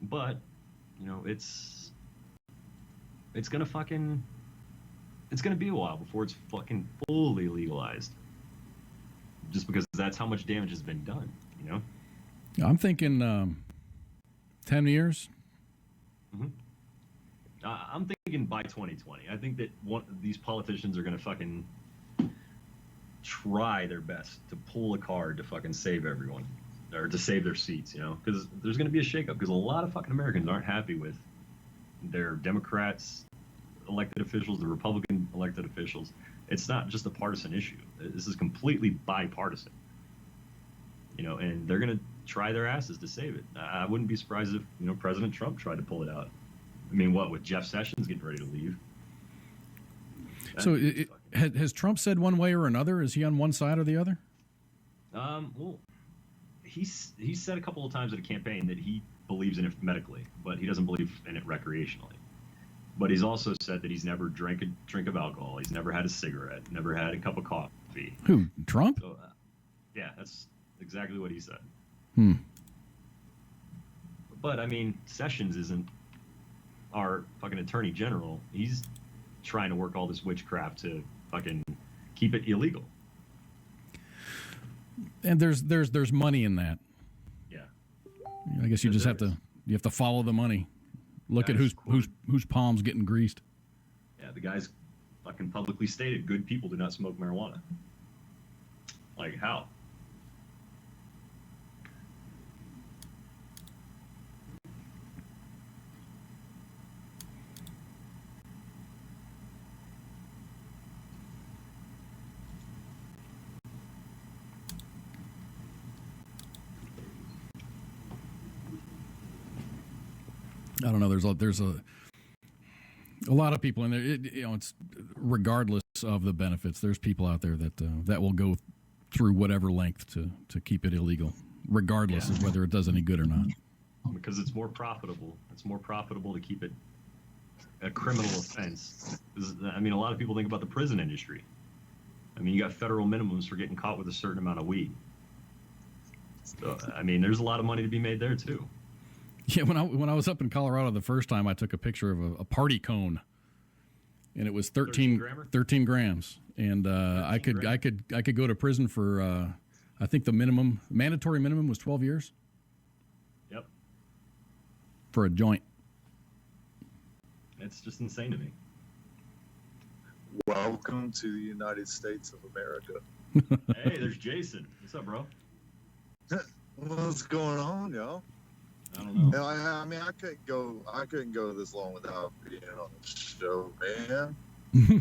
But, it's gonna be a while before it's fucking fully legalized. Just because that's how much damage has been done, I'm thinking 10 years. Mm-hmm. I'm thinking by 2020. I think that these politicians are going to fucking try their best to pull a card to fucking save everyone, or to save their seats, because there's going to be a shakeup, because a lot of fucking Americans aren't happy with their Democrats elected officials, the Republican elected officials. It's not just a partisan issue. This is completely bipartisan. And they're going to try their asses to save it. I wouldn't be surprised if, President Trump tried to pull it out. I mean, with Jeff Sessions getting ready to leave? So has Trump said one way or another? Is he on one side or the other? Well, he's said a couple of times at a campaign that he believes in it medically, but he doesn't believe in it recreationally. But he's also said that he's never drank a drink of alcohol. He's never had a cigarette, never had a cup of coffee. Who, Trump? So, yeah, that's exactly what he said. But, I mean, Sessions isn't our fucking attorney general. He's trying to work all this witchcraft to fucking keep it illegal. And there's money in that. Yeah. I guess you have to follow the money. Look at whose palms getting greased. Yeah, the guy's fucking publicly stated good people do not smoke marijuana. Like, how? I don't know. There's a lot of people in there. It's regardless of the benefits. There's people out there that will go through whatever length to keep it illegal, regardless of whether it does any good or not. Because it's more profitable. It's more profitable to keep it a criminal offense. I mean, a lot of people think about the prison industry. I mean, you got federal minimums for getting caught with a certain amount of weed. So, I mean, there's a lot of money to be made there too. Yeah, when I was up in Colorado the first time, I took a picture of a party cone, and it was 13 grams, and I could go to prison for I think the mandatory minimum was 12 years. Yep. for a joint. It's just insane to me. Welcome to the United States of America. Hey, there's Jason. What's up, bro? What's going on, y'all? I don't know. I mean, I couldn't go this long without being on the show, man.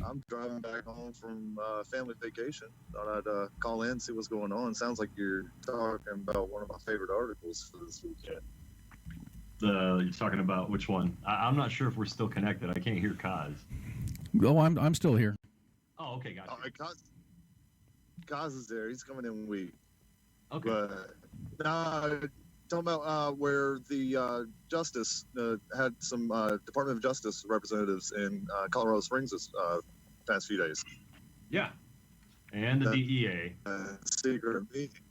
I'm driving back home from family vacation. Thought I'd call in, see what's going on. Sounds like you're talking about one of my favorite articles for this weekend. You're talking about which one? I'm not sure if we're still connected. I can't hear Kaz. Oh, I'm still here. Oh, okay, gotcha. All right, Kaz is there. He's coming in weak. Okay. But talking about where the Justice had some Department of Justice representatives in Colorado Springs this past few days. Yeah. And the DEA. Secret meeting.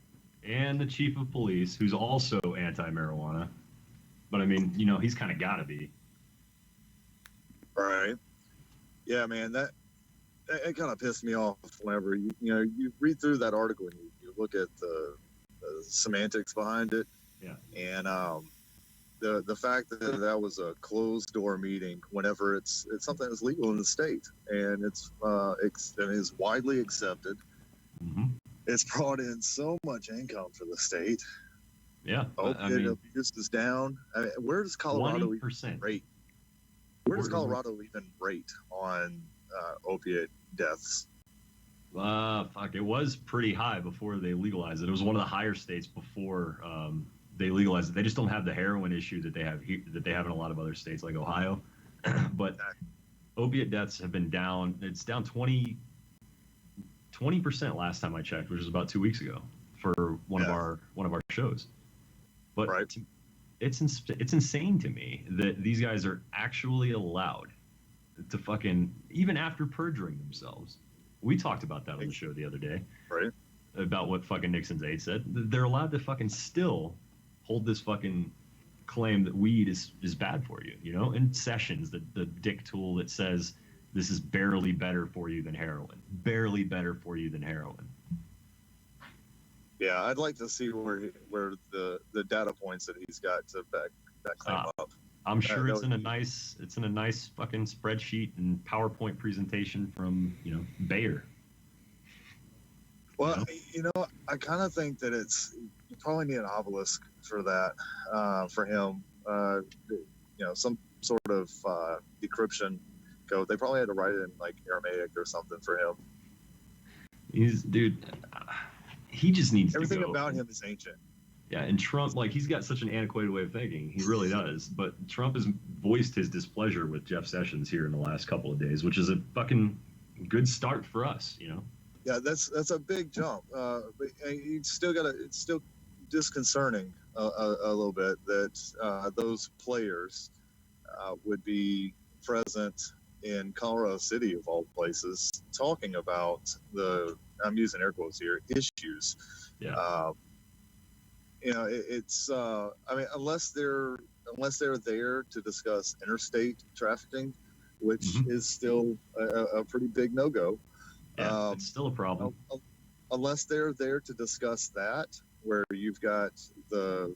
And the chief of police, who's also anti-marijuana. But, I mean, he's kind of got to be. Right. Yeah, man, that kind of pissed me off whenever, you read through that article and you look at the semantics behind it. Yeah. And the fact that was a closed door meeting whenever it's something that's legal in the state and it is widely accepted. Mm-hmm. It's brought in so much income for the state. Yeah. Opiate abuse is down. I mean, where does Colorado 20%. even rate? Where does Colorado even rate on opiate deaths? Fuck, it was pretty high before they legalized it. It was one of the higher states before they legalized it. They just don't have the heroin issue that they have here, that they have in a lot of other states like Ohio. But opiate deaths have been down. It's down 20% last time I checked, which was about 2 weeks ago for one of our shows. But right. It's insane to me that these guys are actually allowed to fucking, even after perjuring themselves. We talked about that on the show the other day. Right. About what fucking Nixon's aide said. They're allowed to fucking still hold this fucking claim that weed is bad for you, And Sessions, the dick tool that says this is barely better for you than heroin. Barely better for you than heroin. Yeah, I'd like to see where the data points that he's got to back that claim up. I'm sure it's in a nice fucking spreadsheet and PowerPoint presentation from Bayer. Well, I kind of think that you probably need an obelisk for that, for him. Some sort of decryption code. They probably had to write it in like Aramaic or something for him. He just needs everything to go. about him is ancient. Yeah, and Trump, he's got such an antiquated way of thinking. He really does. But Trump has voiced his displeasure with Jeff Sessions here in the last couple of days, which is a fucking good start for us, Yeah, that's a big jump. But you still it's still disconcerting a little bit that those players would be present in Colorado City, of all places, talking about I'm using air quotes here, issues. Yeah. It's I mean, unless they're there to discuss interstate trafficking, which is still a pretty big no-go. Yeah, it's still a problem. Unless they're there to discuss that, where you've got a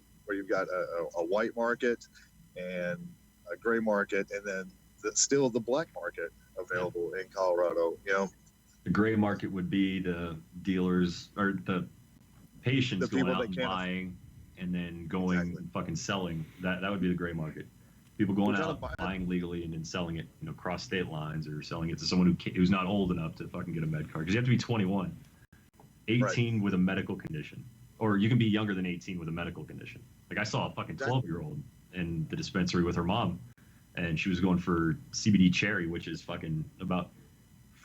white market and a gray market, and then still the black market available in Colorado. The gray market would be the dealers or the patients going out and buying and then going and fucking selling. That would be the gray market. People going out buying legally and then selling it, across state lines, or selling it to someone who's not old enough to fucking get a med card. Because you have to be 21, 18 with a medical condition, or you can be younger than 18 with a medical condition. Like I saw a fucking 12-year-old in the dispensary with her mom, and she was going for CBD cherry, which is fucking about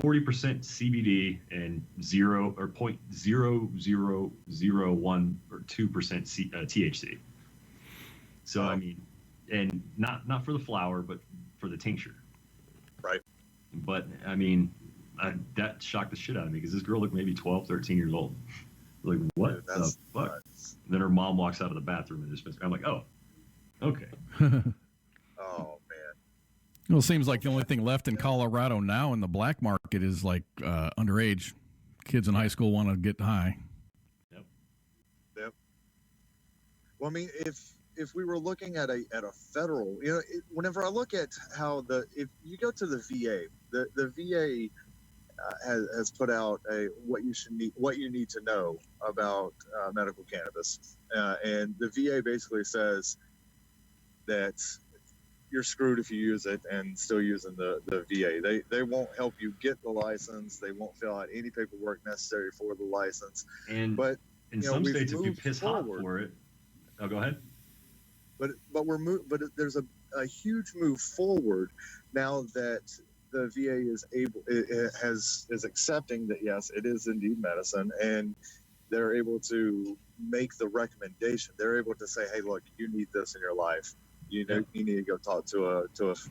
40% CBD and 0.0001 or 2% THC. So I mean, and not for the flower, but for the tincture. Right. But I mean, that shocked the shit out of me because this girl looked maybe 12, 13 years old. Like, what the fuck? Nuts. Then her mom walks out of the bathroom in the dispensary. I'm like, oh, okay. Oh, man. Well, it seems like the only thing left in Colorado now in the black market is like underage kids in high school want to get high. Yep. Well, I mean, if if we were looking at a federal, whenever I look at how if you go to the VA, the VA has put out what you need to know about medical cannabis, and the VA basically says that you're screwed if you use it and still using the VA. They won't help you get the license. They won't fill out any paperwork necessary for the license. But in some states, if you piss hot for it, go ahead. But there's a huge move forward now that the VA is accepting that yes, it is indeed medicine, and they're able to make the recommendation. They're able to say, hey, look, you need this in your life. You need to go talk to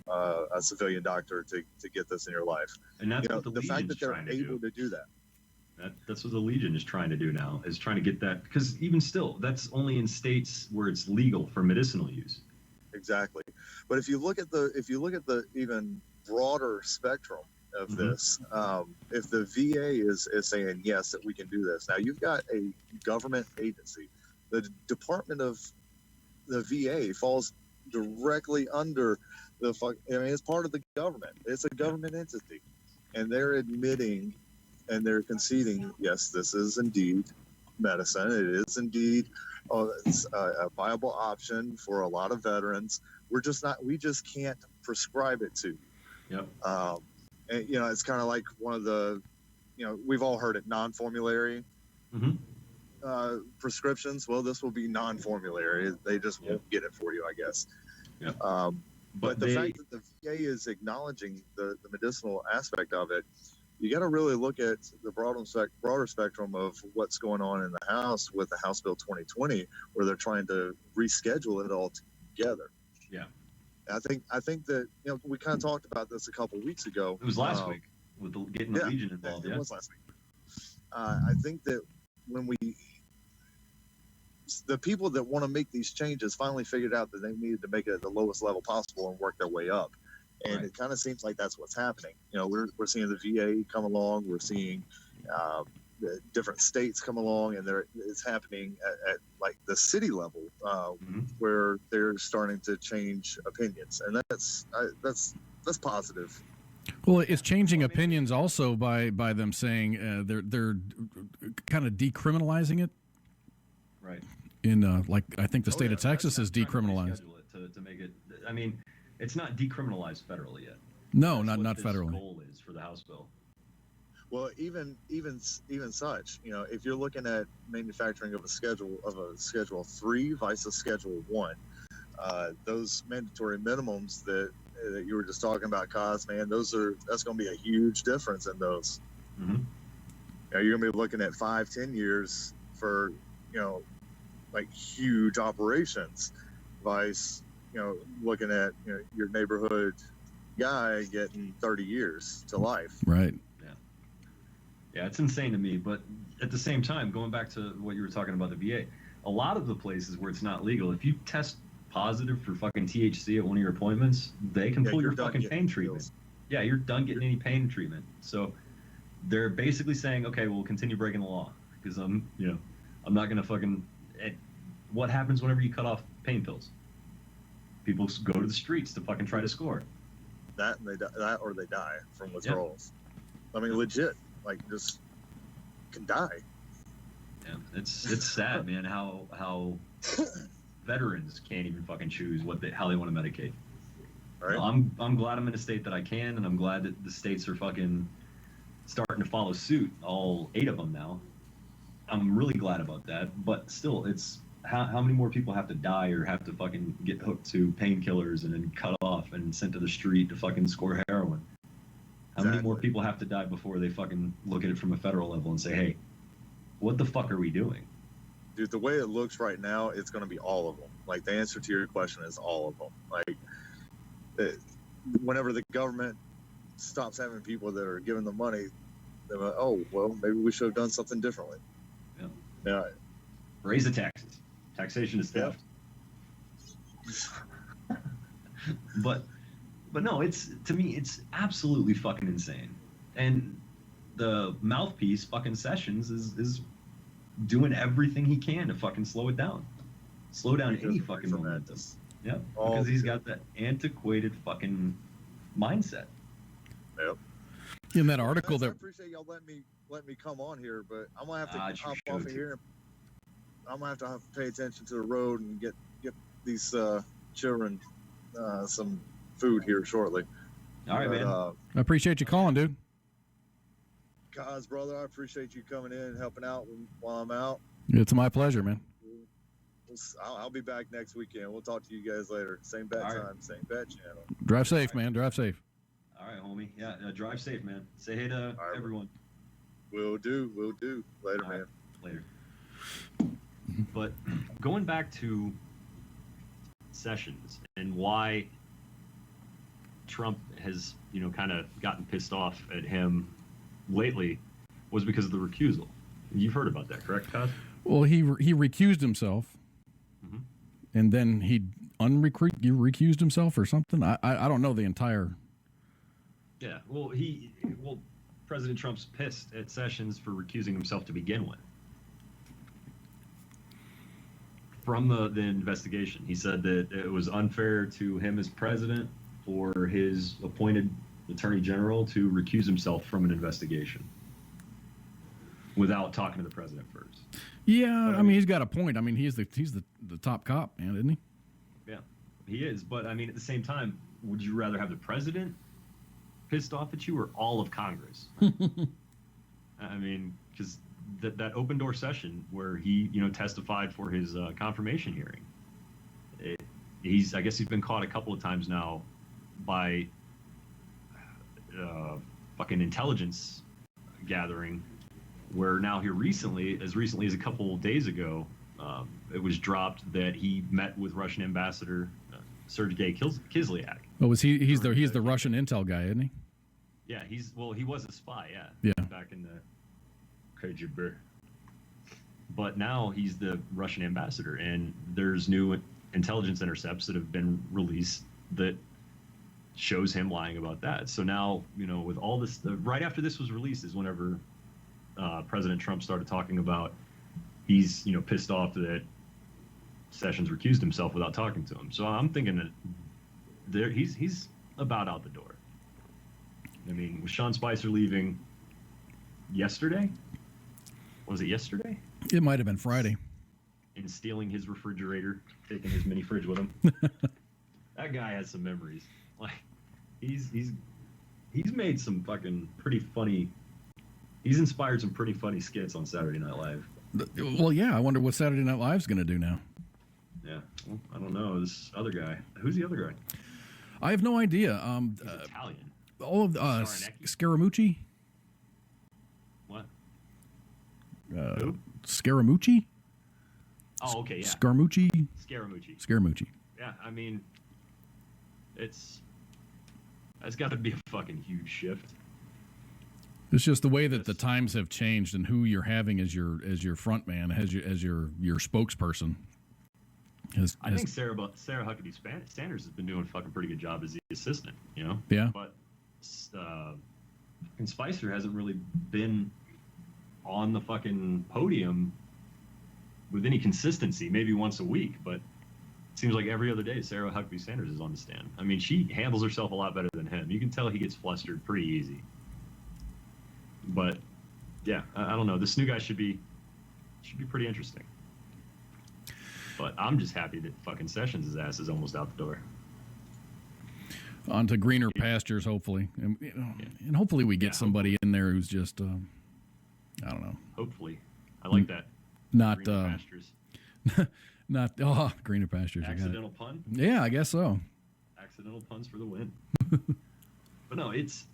a civilian doctor to get this in your life. And that's what the fact that they're able to do that. That's what the Legion is trying to do now, is trying to get that, because even still, that's only in states where it's legal for medicinal use. Exactly. But if you look at the even broader spectrum of this, if the VA is saying yes, that we can do this, now you've got a government agency. The Department of the VA falls directly under it's part of the government. It's a government entity, and they're admitting and they're conceding, yes, this is indeed medicine. It is indeed it's a viable option for a lot of veterans. We just can't prescribe it to. Yep. And, it's kind of like one of the, we've all heard it, non-formulary prescriptions. Well, this will be non-formulary. They just won't get it for you, I guess. Yep. But the fact that the VA is acknowledging the medicinal aspect of it, you got to really look at the broader spectrum of what's going on in the House with the House Bill 2020, where they're trying to reschedule it all together. Yeah. I think that we kind of talked about this a couple weeks ago. It was last week with getting the Legion involved. It was last week. I think that when the people that want to make these changes finally figured out that they needed to make it at the lowest level possible and work their way up, and it kind of seems like that's what's happening. We're seeing the VA come along. We're seeing the different states come along, and it's happening at like the city level where they're starting to change opinions, and that's positive. Well, it's changing opinions also by them saying they're kind of decriminalizing it. Right. In I think the state of Texas is decriminalized. To make it. I mean, it's not decriminalized federally yet. No, That's not what federally. The goal is for the House bill. Well, even such, if you're looking at manufacturing of a Schedule 3 versus Schedule 1, those mandatory minimums that you were just talking about, Kaz, man, that's going to be a huge difference in those. You're going to be looking at 5-10 years for like huge operations, vice looking at your neighborhood guy getting 30 years to life. Right. Yeah, it's insane to me. But at the same time, going back to what you were talking about the VA, a lot of the places where it's not legal, if you test positive for fucking THC at one of your appointments, they can pull your fucking pain treatment. Yeah, you're done getting any pain treatment. So they're basically saying, okay, we'll continue breaking the law because I'm not gonna fucking. What happens whenever you cut off pain pills? People go to the streets to fucking try to score. That or they die from withdrawals. I mean, legit. Like, just can die. Yeah, it's sad, man. How veterans can't even fucking choose how they want to medicate. Right. I'm glad I'm in a state that I can, and I'm glad that the states are fucking starting to follow suit. All 8 of them now. I'm really glad about that. But still, it's how many more people have to die or have to fucking get hooked to painkillers and then cut off and sent to the street to fucking score heroin? How many more people have to die before they fucking look at it from a federal level and say, hey, what the fuck are we doing? Dude, the way it looks right now, it's going to be all of them. Like, the answer to your question is all of them. Like, whenever the government stops having people that are giving them money, they're like, oh, well, maybe we should have done something differently. Yeah. Raise the taxes. Taxation is theft. But no, to me, it's absolutely fucking insane. And the mouthpiece, fucking Sessions, is doing everything he can to fucking slow it down. slow down He any doesn't fucking for momentum. madness. Yep, All because he's the got that antiquated fucking mindset. Yep. In that article Guys, I that appreciate y'all letting me come on here, but I'm gonna have to Ah, it's your hop show, off of too. here. I'm gonna have to pay attention to the road and get these children some food here shortly. All right, But, man. I appreciate you calling, dude. guys, brother, I appreciate you coming in and helping out while I'm out. It's my pleasure, man. I'll be back next weekend. We'll talk to you guys later. Same bat All right. time, same bat channel. Drive safe, man. Drive safe. All right, homie. Yeah, drive safe, man. Say hey to right. everyone. Will do. Later, All man. right, later. But going back to Sessions and why Trump has, kind of gotten pissed off at him lately was because of the recusal. You've heard about that, correct, Kaz? Well, he recused himself, Mhm. and then he recused himself or something. I don't know the entire. Yeah. Well, President Trump's pissed at Sessions for recusing himself to begin with. From the investigation, he said that it was unfair to him as president for his appointed attorney general to recuse himself from an investigation without talking to the president first. Yeah, I mean, he's got a point. I mean, he's the top cop, man, isn't he? Yeah, he is. But I mean, at the same time, would you rather have the president pissed off at you or all of Congress? I mean, because that open door session where he, testified for his confirmation hearing, I guess he's been caught a couple of times now by fucking intelligence gathering, where now as recently as a couple of days ago, it was dropped that he met with Russian ambassador Sergei Kislyak. Oh, he's the Russian intel guy, isn't he? Yeah, he was a spy, Yeah. back in the KGB. But now he's the Russian ambassador, and there's new intelligence intercepts that have been released that shows him lying about that. So now, with all this, right after this was released is whenever President Trump started talking about he's, pissed off that Sessions recused himself without talking to him. So I'm thinking that he's about out the door. I mean, with Sean Spicer leaving yesterday, was it yesterday? It might have been Friday. And stealing his refrigerator, taking his mini fridge with him. That guy has some memories. Like, he's made some fucking pretty funny. He's inspired some pretty funny skits on Saturday Night Live. Well, yeah. I wonder what Saturday Night Live's going to do now. Yeah, well, I don't know. This other guy. Who's the other guy? I have no idea. He's Italian. All of Sarnecki. Scaramucci. What? Who? Scaramucci. Oh, okay, yeah. Scaramucci. Scaramucci. Yeah, I mean, that's got to be a fucking huge shift. It's just the way that the times have changed and who you're having as your front man, as your spokesperson. I think Sarah Huckabee Sanders has been doing a fucking pretty good job as the assistant, Yeah. But and Spicer hasn't really been on the fucking podium with any consistency. Maybe once a week, but it seems like every other day Sarah Huckabee Sanders is on the stand. I mean, she handles herself a lot better than him. You can tell he gets flustered pretty easy. But yeah, I don't know. This new guy should be pretty interesting. But I'm just happy that fucking Sessions' ass is almost out the door. On to greener pastures, hopefully, and and hopefully we get somebody in there who's just, I don't know, Hopefully, I like that. not Greener pastures. not greener pastures. Accidental pun. Yeah, I guess so. Accidental puns for the win. But no, it's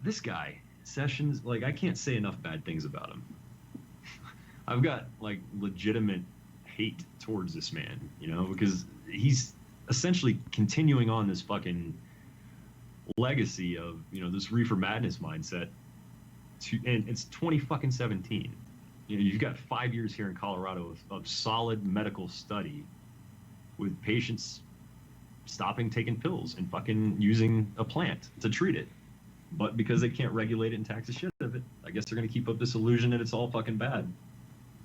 this guy Sessions. Like, I can't say enough bad things about him. I've got like legitimate hate towards this man, because he's essentially continuing on this fucking legacy of, this reefer madness mindset. And it's 2017. You've got 5 years here in Colorado of solid medical study with patients stopping taking pills and fucking using a plant to treat it. But because they can't regulate it and tax the shit out of it, I guess they're going to keep up this illusion that it's all fucking bad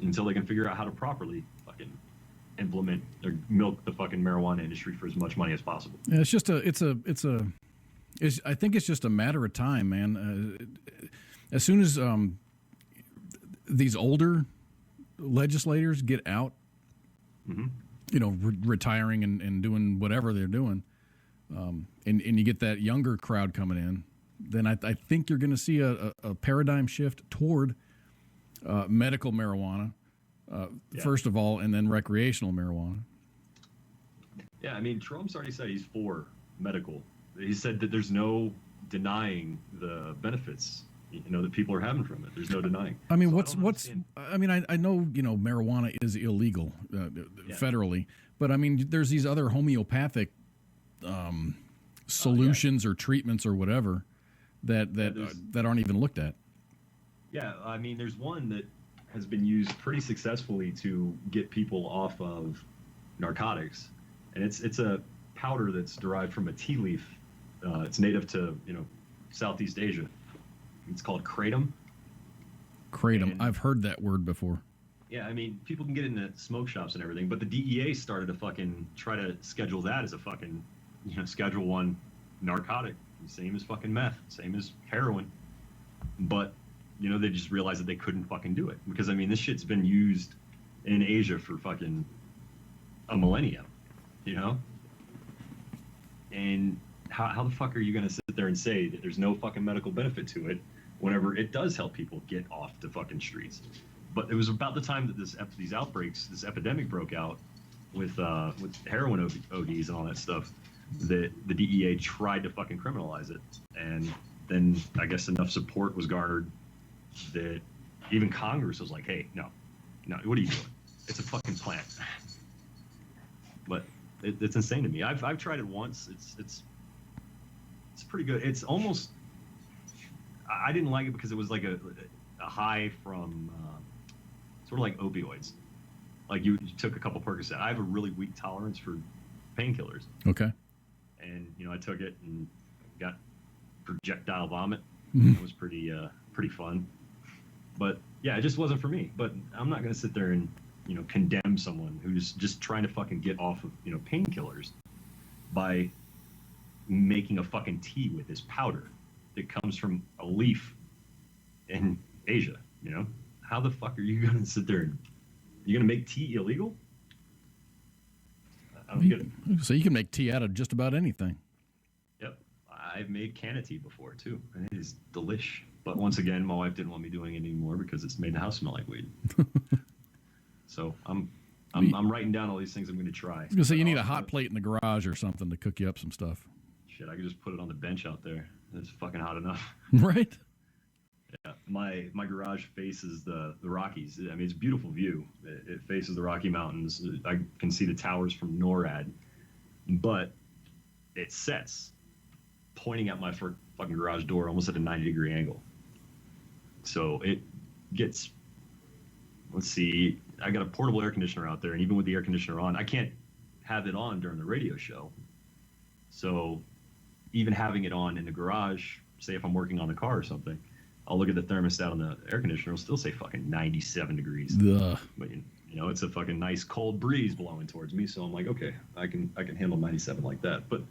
until they can figure out how to properly fucking implement or milk the fucking marijuana industry for as much money as possible. Yeah, I think it's just a matter of time, man. As soon as these older legislators get out, retiring and doing whatever they're doing, and you get that younger crowd coming in, then I think you're going to see a paradigm shift toward medical marijuana, first of all, and then recreational marijuana. Yeah, I mean, Trump's already said he's for medical. He said that there's no denying the benefits, that people are having from it. There's no denying. I mean, I know, marijuana is illegal federally, but I mean, there's these other homeopathic solutions or treatments or whatever that aren't even looked at. Yeah, I mean, there's one that has been used pretty successfully to get people off of narcotics, and it's a powder that's derived from a tea leaf. It's native to Southeast Asia. It's called kratom. Kratom. And, I've heard that word before. Yeah, I mean, people can get into smoke shops and everything, but the DEA started to fucking try to schedule that as a fucking, Schedule 1 narcotic. Same as fucking meth, same as heroin. But, they just realized that they couldn't fucking do it. Because, I mean, this shit's been used in Asia for fucking a millennium, And how the fuck are you going to sit there and say that there's no fucking medical benefit to it whenever it does help people get off the fucking streets? But it was about the time that this epidemic broke out with heroin ODs and all that stuff, that the DEA tried to fucking criminalize it. And then I guess enough support was garnered that even Congress was like, hey, no, what are you doing? It's a fucking plant. But it's insane to me. I've tried it once. It's pretty good. It's almost, I didn't like it because it was like a high from sort of like opioids. Like you took a couple Percocet. I have a really weak tolerance for painkillers. Okay. And I took it and got projectile vomit. It was pretty fun. But yeah, it just wasn't for me. But I'm not gonna sit there and condemn someone who's just trying to fucking get off of painkillers by making a fucking tea with this powder that comes from a leaf in Asia. How the fuck are you gonna sit there and you're gonna make tea illegal? I don't get it. So you can make tea out of just about anything. Yep, I've made canna tea before too, and it is delish. But once again, my wife didn't want me doing it anymore because it's made the house smell like weed. So I'm writing down all these things I'm going to try. I was going to say, you need a hot plate in the garage or something to cook you up some stuff. Shit, I could just put it on the bench out there. It's fucking hot enough. Right? Yeah, my garage faces the Rockies. I mean, it's a beautiful view. It faces the Rocky Mountains. I can see the towers from NORAD. But it sets pointing at my fucking garage door almost at a 90-degree angle. So it gets, let's see, I got a portable air conditioner out there, and even with the air conditioner on, I can't have it on during the radio show. So even having it on in the garage, say if I'm working on the car or something, I'll look at the thermostat on the air conditioner, it'll still say fucking 97 degrees. Ugh. But it's a fucking nice cold breeze blowing towards me, so I'm like, okay, I can handle 97 like that. But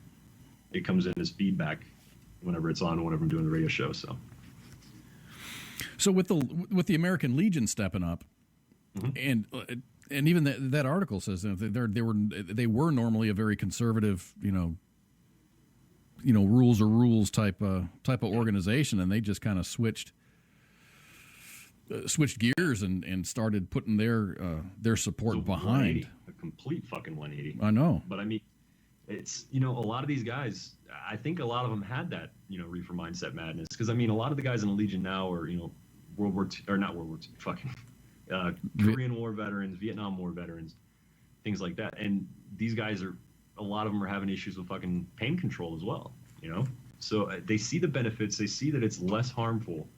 it comes in as feedback whenever it's on, whenever I'm doing the radio show. So with the American Legion stepping up, and even that article says that they were normally a very conservative, rules type of organization, and they just kind of switched gears and started putting their support behind. A complete fucking 180. I know. But I mean, it's, a lot of these guys, I think a lot of them had that, reefer mindset madness. Because, I mean, a lot of the guys in the Legion now are, World War II, or not World War II, fucking Korean War veterans, Vietnam War veterans, things like that. And these guys a lot of them are having issues with fucking pain control as well, So they see the benefits, they see that it's less harmful,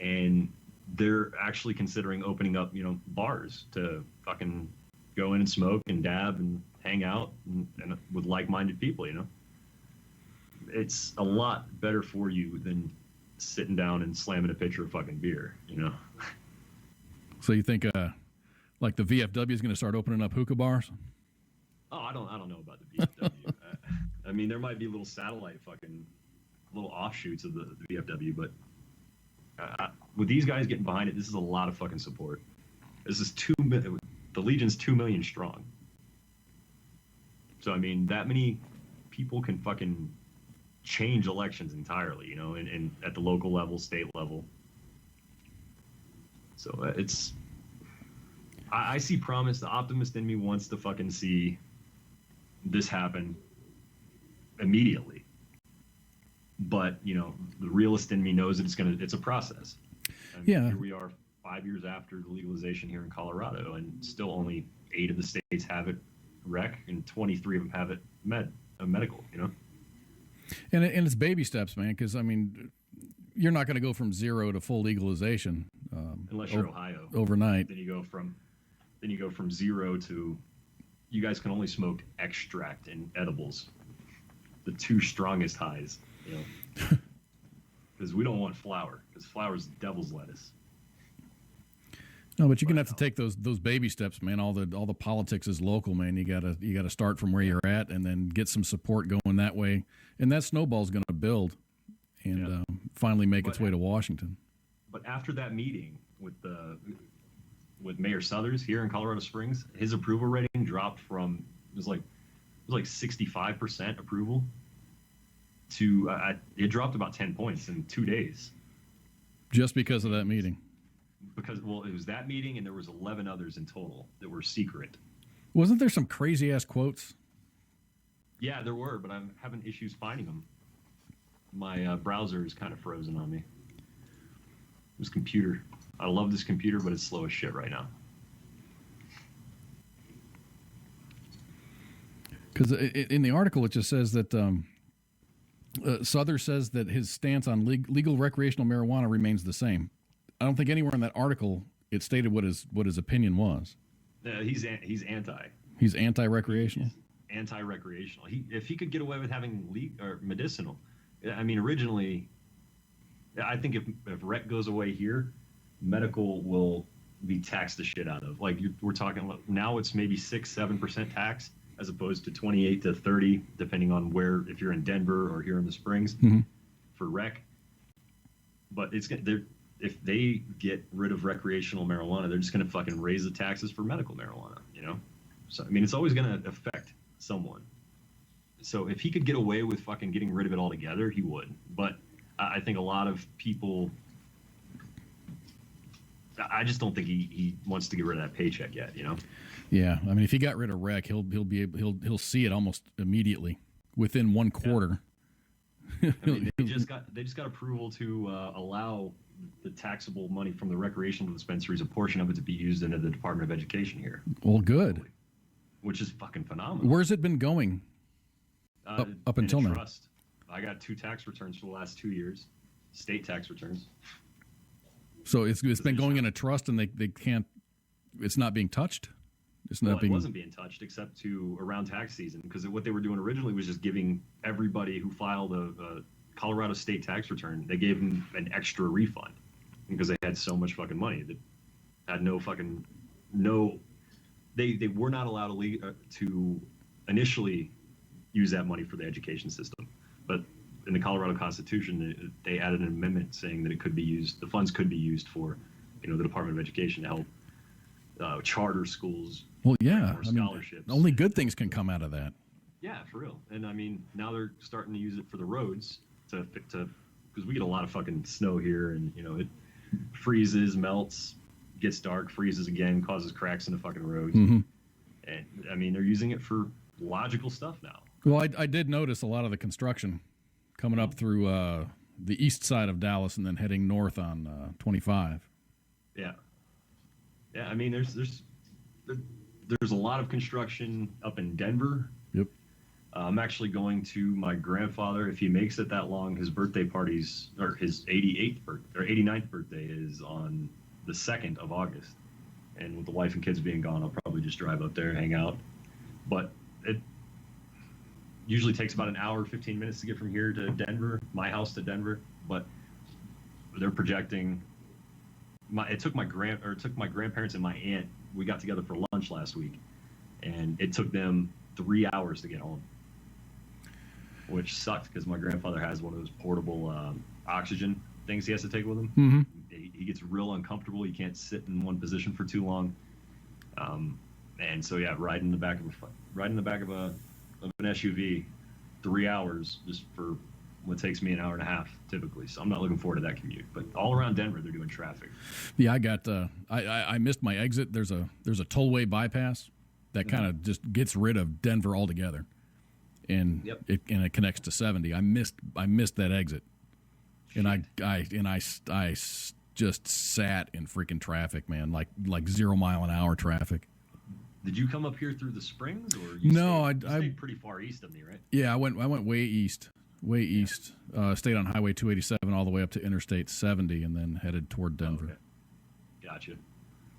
and they're actually considering opening up, bars to fucking go in and smoke and dab and hang out and with like-minded people, It's a lot better for you than sitting down and slamming a pitcher of fucking beer, So you think Like the VFW is going to start opening up hookah bars? Oh, I don't know about the VFW. I mean, there might be little satellite fucking little offshoots of the VFW, but with these guys getting behind it, this is a lot of fucking support. This is the Legion's 2 million strong. So I mean, that many people can fucking change elections entirely, you know, and at the local level, state level. So it's, I see promise. The optimist in me wants to fucking see this happen immediately. But, you know, the realist in me knows that it's a process. I mean, Yeah. Here we are 5 years after the legalization here in Colorado, and still only 8 of the states have it rec, and 23 of them have it medical, you know? And it's baby steps, man, because, I mean, you're not going to go from 0 to full legalization. Unless you're Ohio. Overnight. Then you go from 0 to, you guys can only smoke extract and edibles. The 2 strongest highs, you know? Because we don't want flour, because flour is the devil's lettuce. No, but you're gonna have to take those baby steps, man. All the politics is local, man. You gotta start from where you're at, and then get some support going that way, and that snowball's gonna build, and finally make its way to Washington. But after that meeting with Mayor Suthers here in Colorado Springs, his approval rating dropped from it was like 65% approval to it dropped about 10 points in 2 days. Just because of that meeting. Because, well, it was that meeting, and there was 11 others in total that were secret. Wasn't there some crazy ass quotes? Yeah, there were, but I'm having issues finding them. My browser is kind of frozen on me. This computer. I love this computer, but it's slow as shit right now. Because in the article, it just says that Suthers says that his stance on legal recreational marijuana remains the same. I don't think anywhere in that article it stated what his opinion was. He's anti. He's anti-recreational. Anti-recreational. If he could get away with having or medicinal, I mean, originally, I think if rec goes away here, medical will be taxed the shit out of. Like we're talking now, it's maybe 6-7% tax as opposed to 28 to 30, depending on where. If you're in Denver or here in the Springs, for rec. But if they get rid of recreational marijuana, they're just going to fucking raise the taxes for medical marijuana, you know? So, I mean, it's always going to affect someone. So if he could get away with fucking getting rid of it altogether, he would. But I think a lot of people, I just don't think he wants to get rid of that paycheck yet, you know? Yeah. I mean, if he got rid of rec, he'll see it almost immediately within 1 quarter. Yeah. I mean, they just got approval to allow the taxable money from the recreational dispensaries, a portion of it to be used into the Department of Education here. Well, good. Which is fucking phenomenal. Where's it been going up until now? Trust. I got 2 tax returns for the last 2 years, state tax returns. So it's been going in a trust, and they can't. It's not being touched. It's not It wasn't being touched except to around tax season, because what they were doing originally was just giving everybody who filed a Colorado state tax return, they gave them an extra refund because they had so much fucking money that had they were not allowed to initially use that money for the education system. But in the Colorado Constitution, they added an amendment saying that the funds could be used for, you know, the Department of Education to help charter schools. Well, yeah, or scholarships. Only good things can come out of that. Yeah, for real. And I mean, now they're starting to use it for the roads because we get a lot of fucking snow here, and you know it freezes, melts, gets dark, freezes again, causes cracks in the fucking roads. And I mean, they're using it for logical stuff now. Well, I did notice a lot of the construction coming up through the east side of Dallas and then heading north on 25. Yeah. I mean, there's a lot of construction up in Denver. Yep. I'm actually going to my grandfather, if he makes it that long, his birthday parties, or his 89th birthday is on the 2nd of August. And with the wife and kids being gone, I'll probably just drive up there, hang out. But it usually takes about an hour, 15 minutes to get from here to Denver, my house to Denver. But they're projecting, it took my grandparents and my aunt we got together for lunch last week, and it took them 3 hours to get home, which sucked because my grandfather has one of those portable oxygen things he has to take with him. Mm-hmm. He gets real uncomfortable. He can't sit in one position for too long. And so yeah, riding in the back of an SUV, 3 hours just for what takes me an hour and a half typically. So I'm not looking forward to that commute. But all around Denver, they're doing traffic. Yeah, I got I missed my exit. There's a tollway bypass that kind of just gets rid of Denver altogether, and it connects to 70. I missed that exit, and I just sat in freaking traffic, man, like 0 mile an hour traffic. Did you come up here through the Springs, or no? You stayed pretty far east of me, right? Yeah, I went way east. Stayed on Highway 287 all the way up to Interstate 70, and then headed toward Denver. Okay. Gotcha.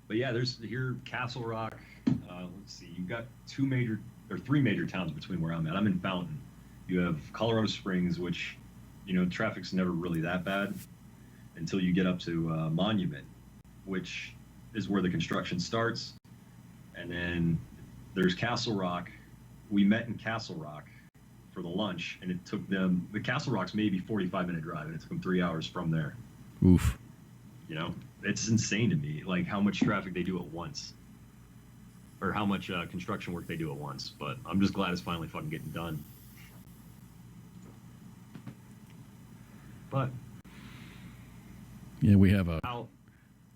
But yeah, there's here Castle Rock. Let's see, you've got three major towns between where I'm at. I'm in Fountain. You have Colorado Springs, which, traffic's never really that bad until you get up to Monument, which is where the construction starts. And then there's Castle Rock. We met in Castle Rock for the lunch, and it took them, the Castle Rock's maybe 45-minute drive, and it took them 3 hours from there. Oof. It's insane to me, like how much traffic they do at once, or how much construction work they do at once. But I'm just glad it's finally fucking getting done. But yeah, we have a How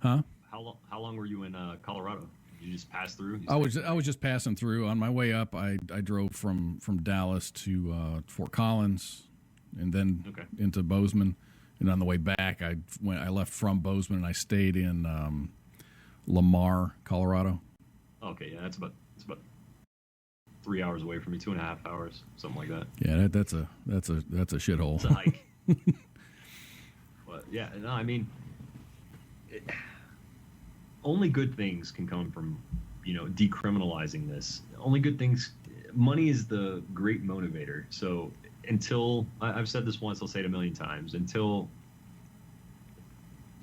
long were you in Colorado? Did you just pass through? I was just passing through. On my way up, I drove from Dallas to Fort Collins, and then into Bozeman. And on the way back, I left from Bozeman and I stayed in Lamar, Colorado. Okay, yeah, it's about 3 hours away from me, 2.5 hours, something like that. Yeah, that's a shithole. It's a hike. But yeah, no, I mean, only good things can come from, decriminalizing this. Only good things. Money is the great motivator. So until, I've said this once, I'll say it a million times, until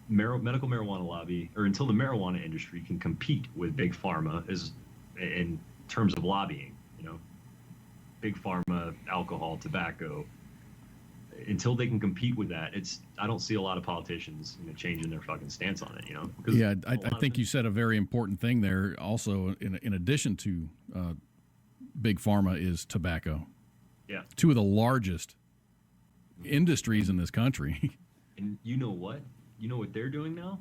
medical marijuana lobby, or until the marijuana industry can compete with big pharma in terms of lobbying, big pharma, alcohol, tobacco, until they can compete with that, I don't see a lot of politicians changing their fucking stance on it, Because yeah, I think you said a very important thing there. Also, in addition to big pharma, is tobacco. Yeah, two of the largest industries in this country. And you know what? You know what they're doing now?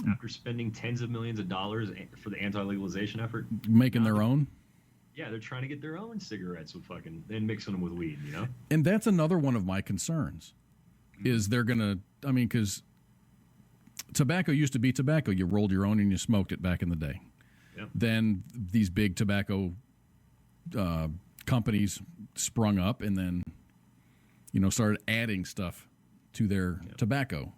After spending tens of millions of dollars for the anti-legalization effort, making their own. Yeah, they're trying to get their own cigarettes and mixing them with weed, And that's another one of my concerns, is they're going to, because tobacco used to be tobacco. You rolled your own and you smoked it back in the day. Yep. Then these big tobacco companies sprung up and then, started adding stuff to their tobacco.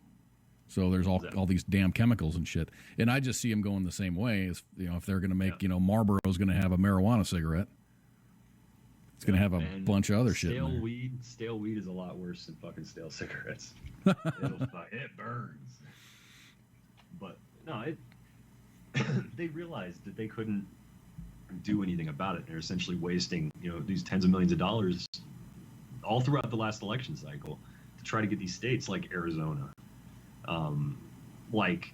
So there's all these damn chemicals and shit. And I just see them going the same way. As, if they're going to make, Marlboro's going to have a marijuana cigarette. It's going to have a bunch of other shit in there. Stale weed is a lot worse than fucking stale cigarettes. It burns. But no, they realized that they couldn't do anything about it. They're essentially wasting, these tens of millions of dollars all throughout the last election cycle to try to get these states like Arizona, like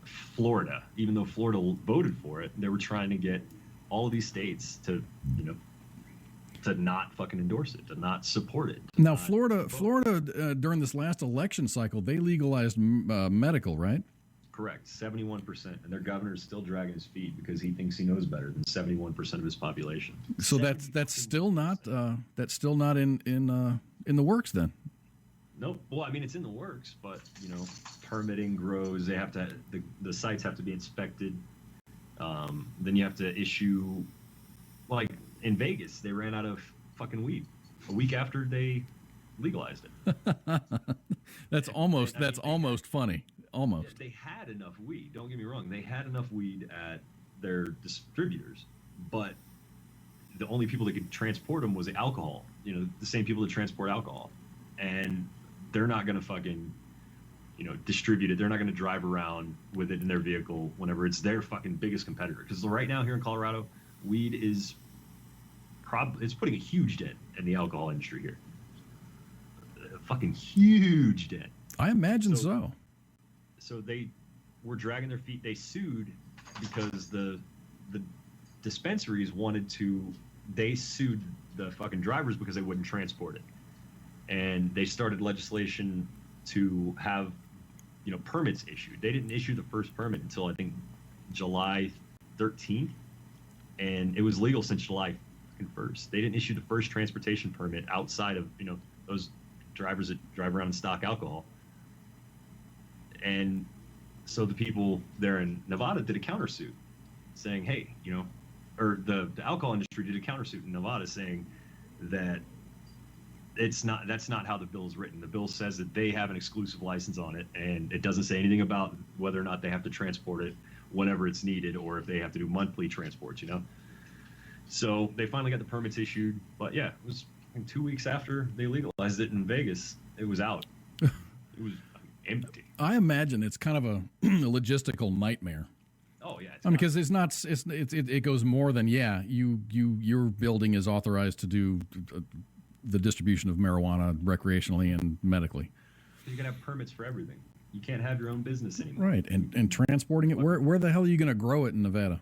Florida. Even though Florida voted for it, they were trying to get all of these states to, to not fucking endorse it, to not support it. Now, Florida, during this last election cycle, they legalized medical, right? Correct, 71%, and their governor is still dragging his feet because he thinks he knows better than 71% of his population. So that's still not in the works then. Nope. Well, it's in the works, but permitting grows. They have to the sites have to be inspected. Then you have to issue, like in Vegas, they ran out of fucking weed a week after they legalized it. That's almost funny. Almost. They had enough weed. Don't get me wrong. They had enough weed at their distributors, but the only people that could transport them was the alcohol. The same people that transport alcohol, and they're not going to fucking distribute it. They're not going to drive around with it in their vehicle whenever it's their fucking biggest competitor. Because right now here in Colorado, weed is it's putting a huge dent in the alcohol industry here. A fucking huge dent. I imagine so. So they were dragging their feet. They sued because the dispensaries they sued the fucking drivers because they wouldn't transport it. And they started legislation to have, permits issued. They didn't issue the first permit until I think July 13th. And it was legal since July 1st. They didn't issue the first transportation permit outside of, those drivers that drive around and stock alcohol. And so the people there in Nevada did a countersuit saying, hey, or the alcohol industry did a countersuit in Nevada saying that that's not how the bill is written. The bill says that they have an exclusive license on it, and it doesn't say anything about whether or not they have to transport it whenever it's needed or if they have to do monthly transports, So they finally got the permits issued, but yeah, it was 2 weeks after they legalized it in Vegas, it was out. It was empty. I imagine it's kind of a logistical nightmare. Oh yeah, because it's not. It goes more than your building is authorized to do the distribution of marijuana recreationally and medically. You gotta have permits for everything. You can't have your own business anymore. Right, and transporting it. Where the hell are you going to grow it in Nevada?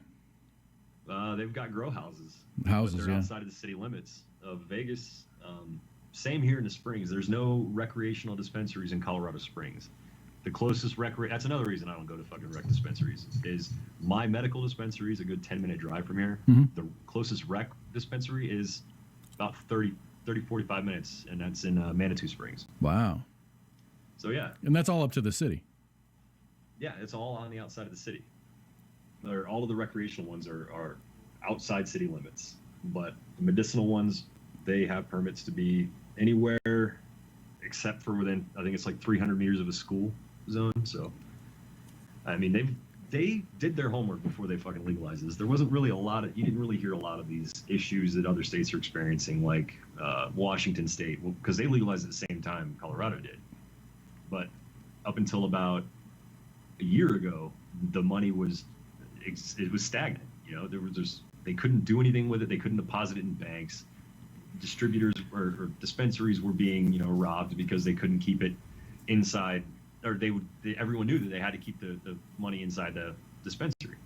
They've got grow houses. Houses, but they're outside of the city limits of Vegas. Same here in the Springs. There's no recreational dispensaries in Colorado Springs. The closest that's another reason I don't go to fucking rec dispensaries, is my medical dispensary is a good 10-minute drive from here. Mm-hmm. The closest rec dispensary is about 45 minutes, and that's in Manitou Springs. Wow. So, yeah. And that's all up to the city. Yeah, it's all on the outside of the city. All of the recreational ones are outside city limits. But the medicinal ones, they have permits to be anywhere except for within, I think it's like 300 meters of a school zone. So, I mean, they did their homework before they fucking legalized this. There wasn't really you didn't really hear a lot of these issues that other states are experiencing, like Washington State, because they legalized at the same time Colorado did. But up until about a year ago, the money was stagnant. They couldn't do anything with it. They couldn't deposit it in banks. Distributors or dispensaries were being, robbed because they couldn't keep it inside, or everyone knew that they had to keep the money inside the dispensary.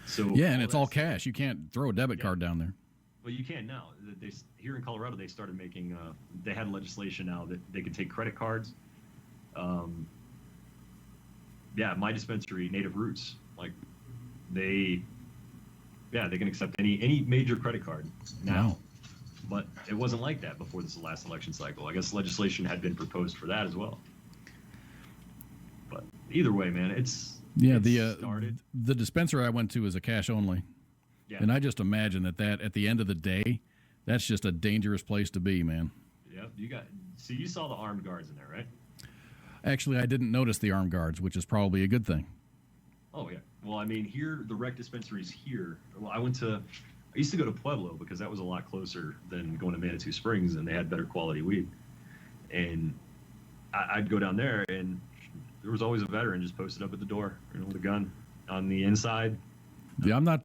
So yeah, and it's all cash. You can't throw a debit card down there. Well, you can now. Here in Colorado, they started making. They had legislation now that they could take credit cards. My dispensary, Native Roots, they can accept any major credit card now. Wow. But it wasn't like that before this last election cycle. I guess legislation had been proposed for that as well. But either way, man, the dispensary I went to is a cash only. Yeah. And I just imagine that at the end of the day, that's just a dangerous place to be, man. Yep. You saw the armed guards in there, right? Actually, I didn't notice the armed guards, which is probably a good thing. Oh, yeah. Well, I mean, here, the rec dispensaries here, I used to go to Pueblo because that was a lot closer than going to Manitou Springs, and they had better quality weed. And I'd go down there, and there was always a veteran just posted up at the door, with a gun on the inside. Yeah, I'm not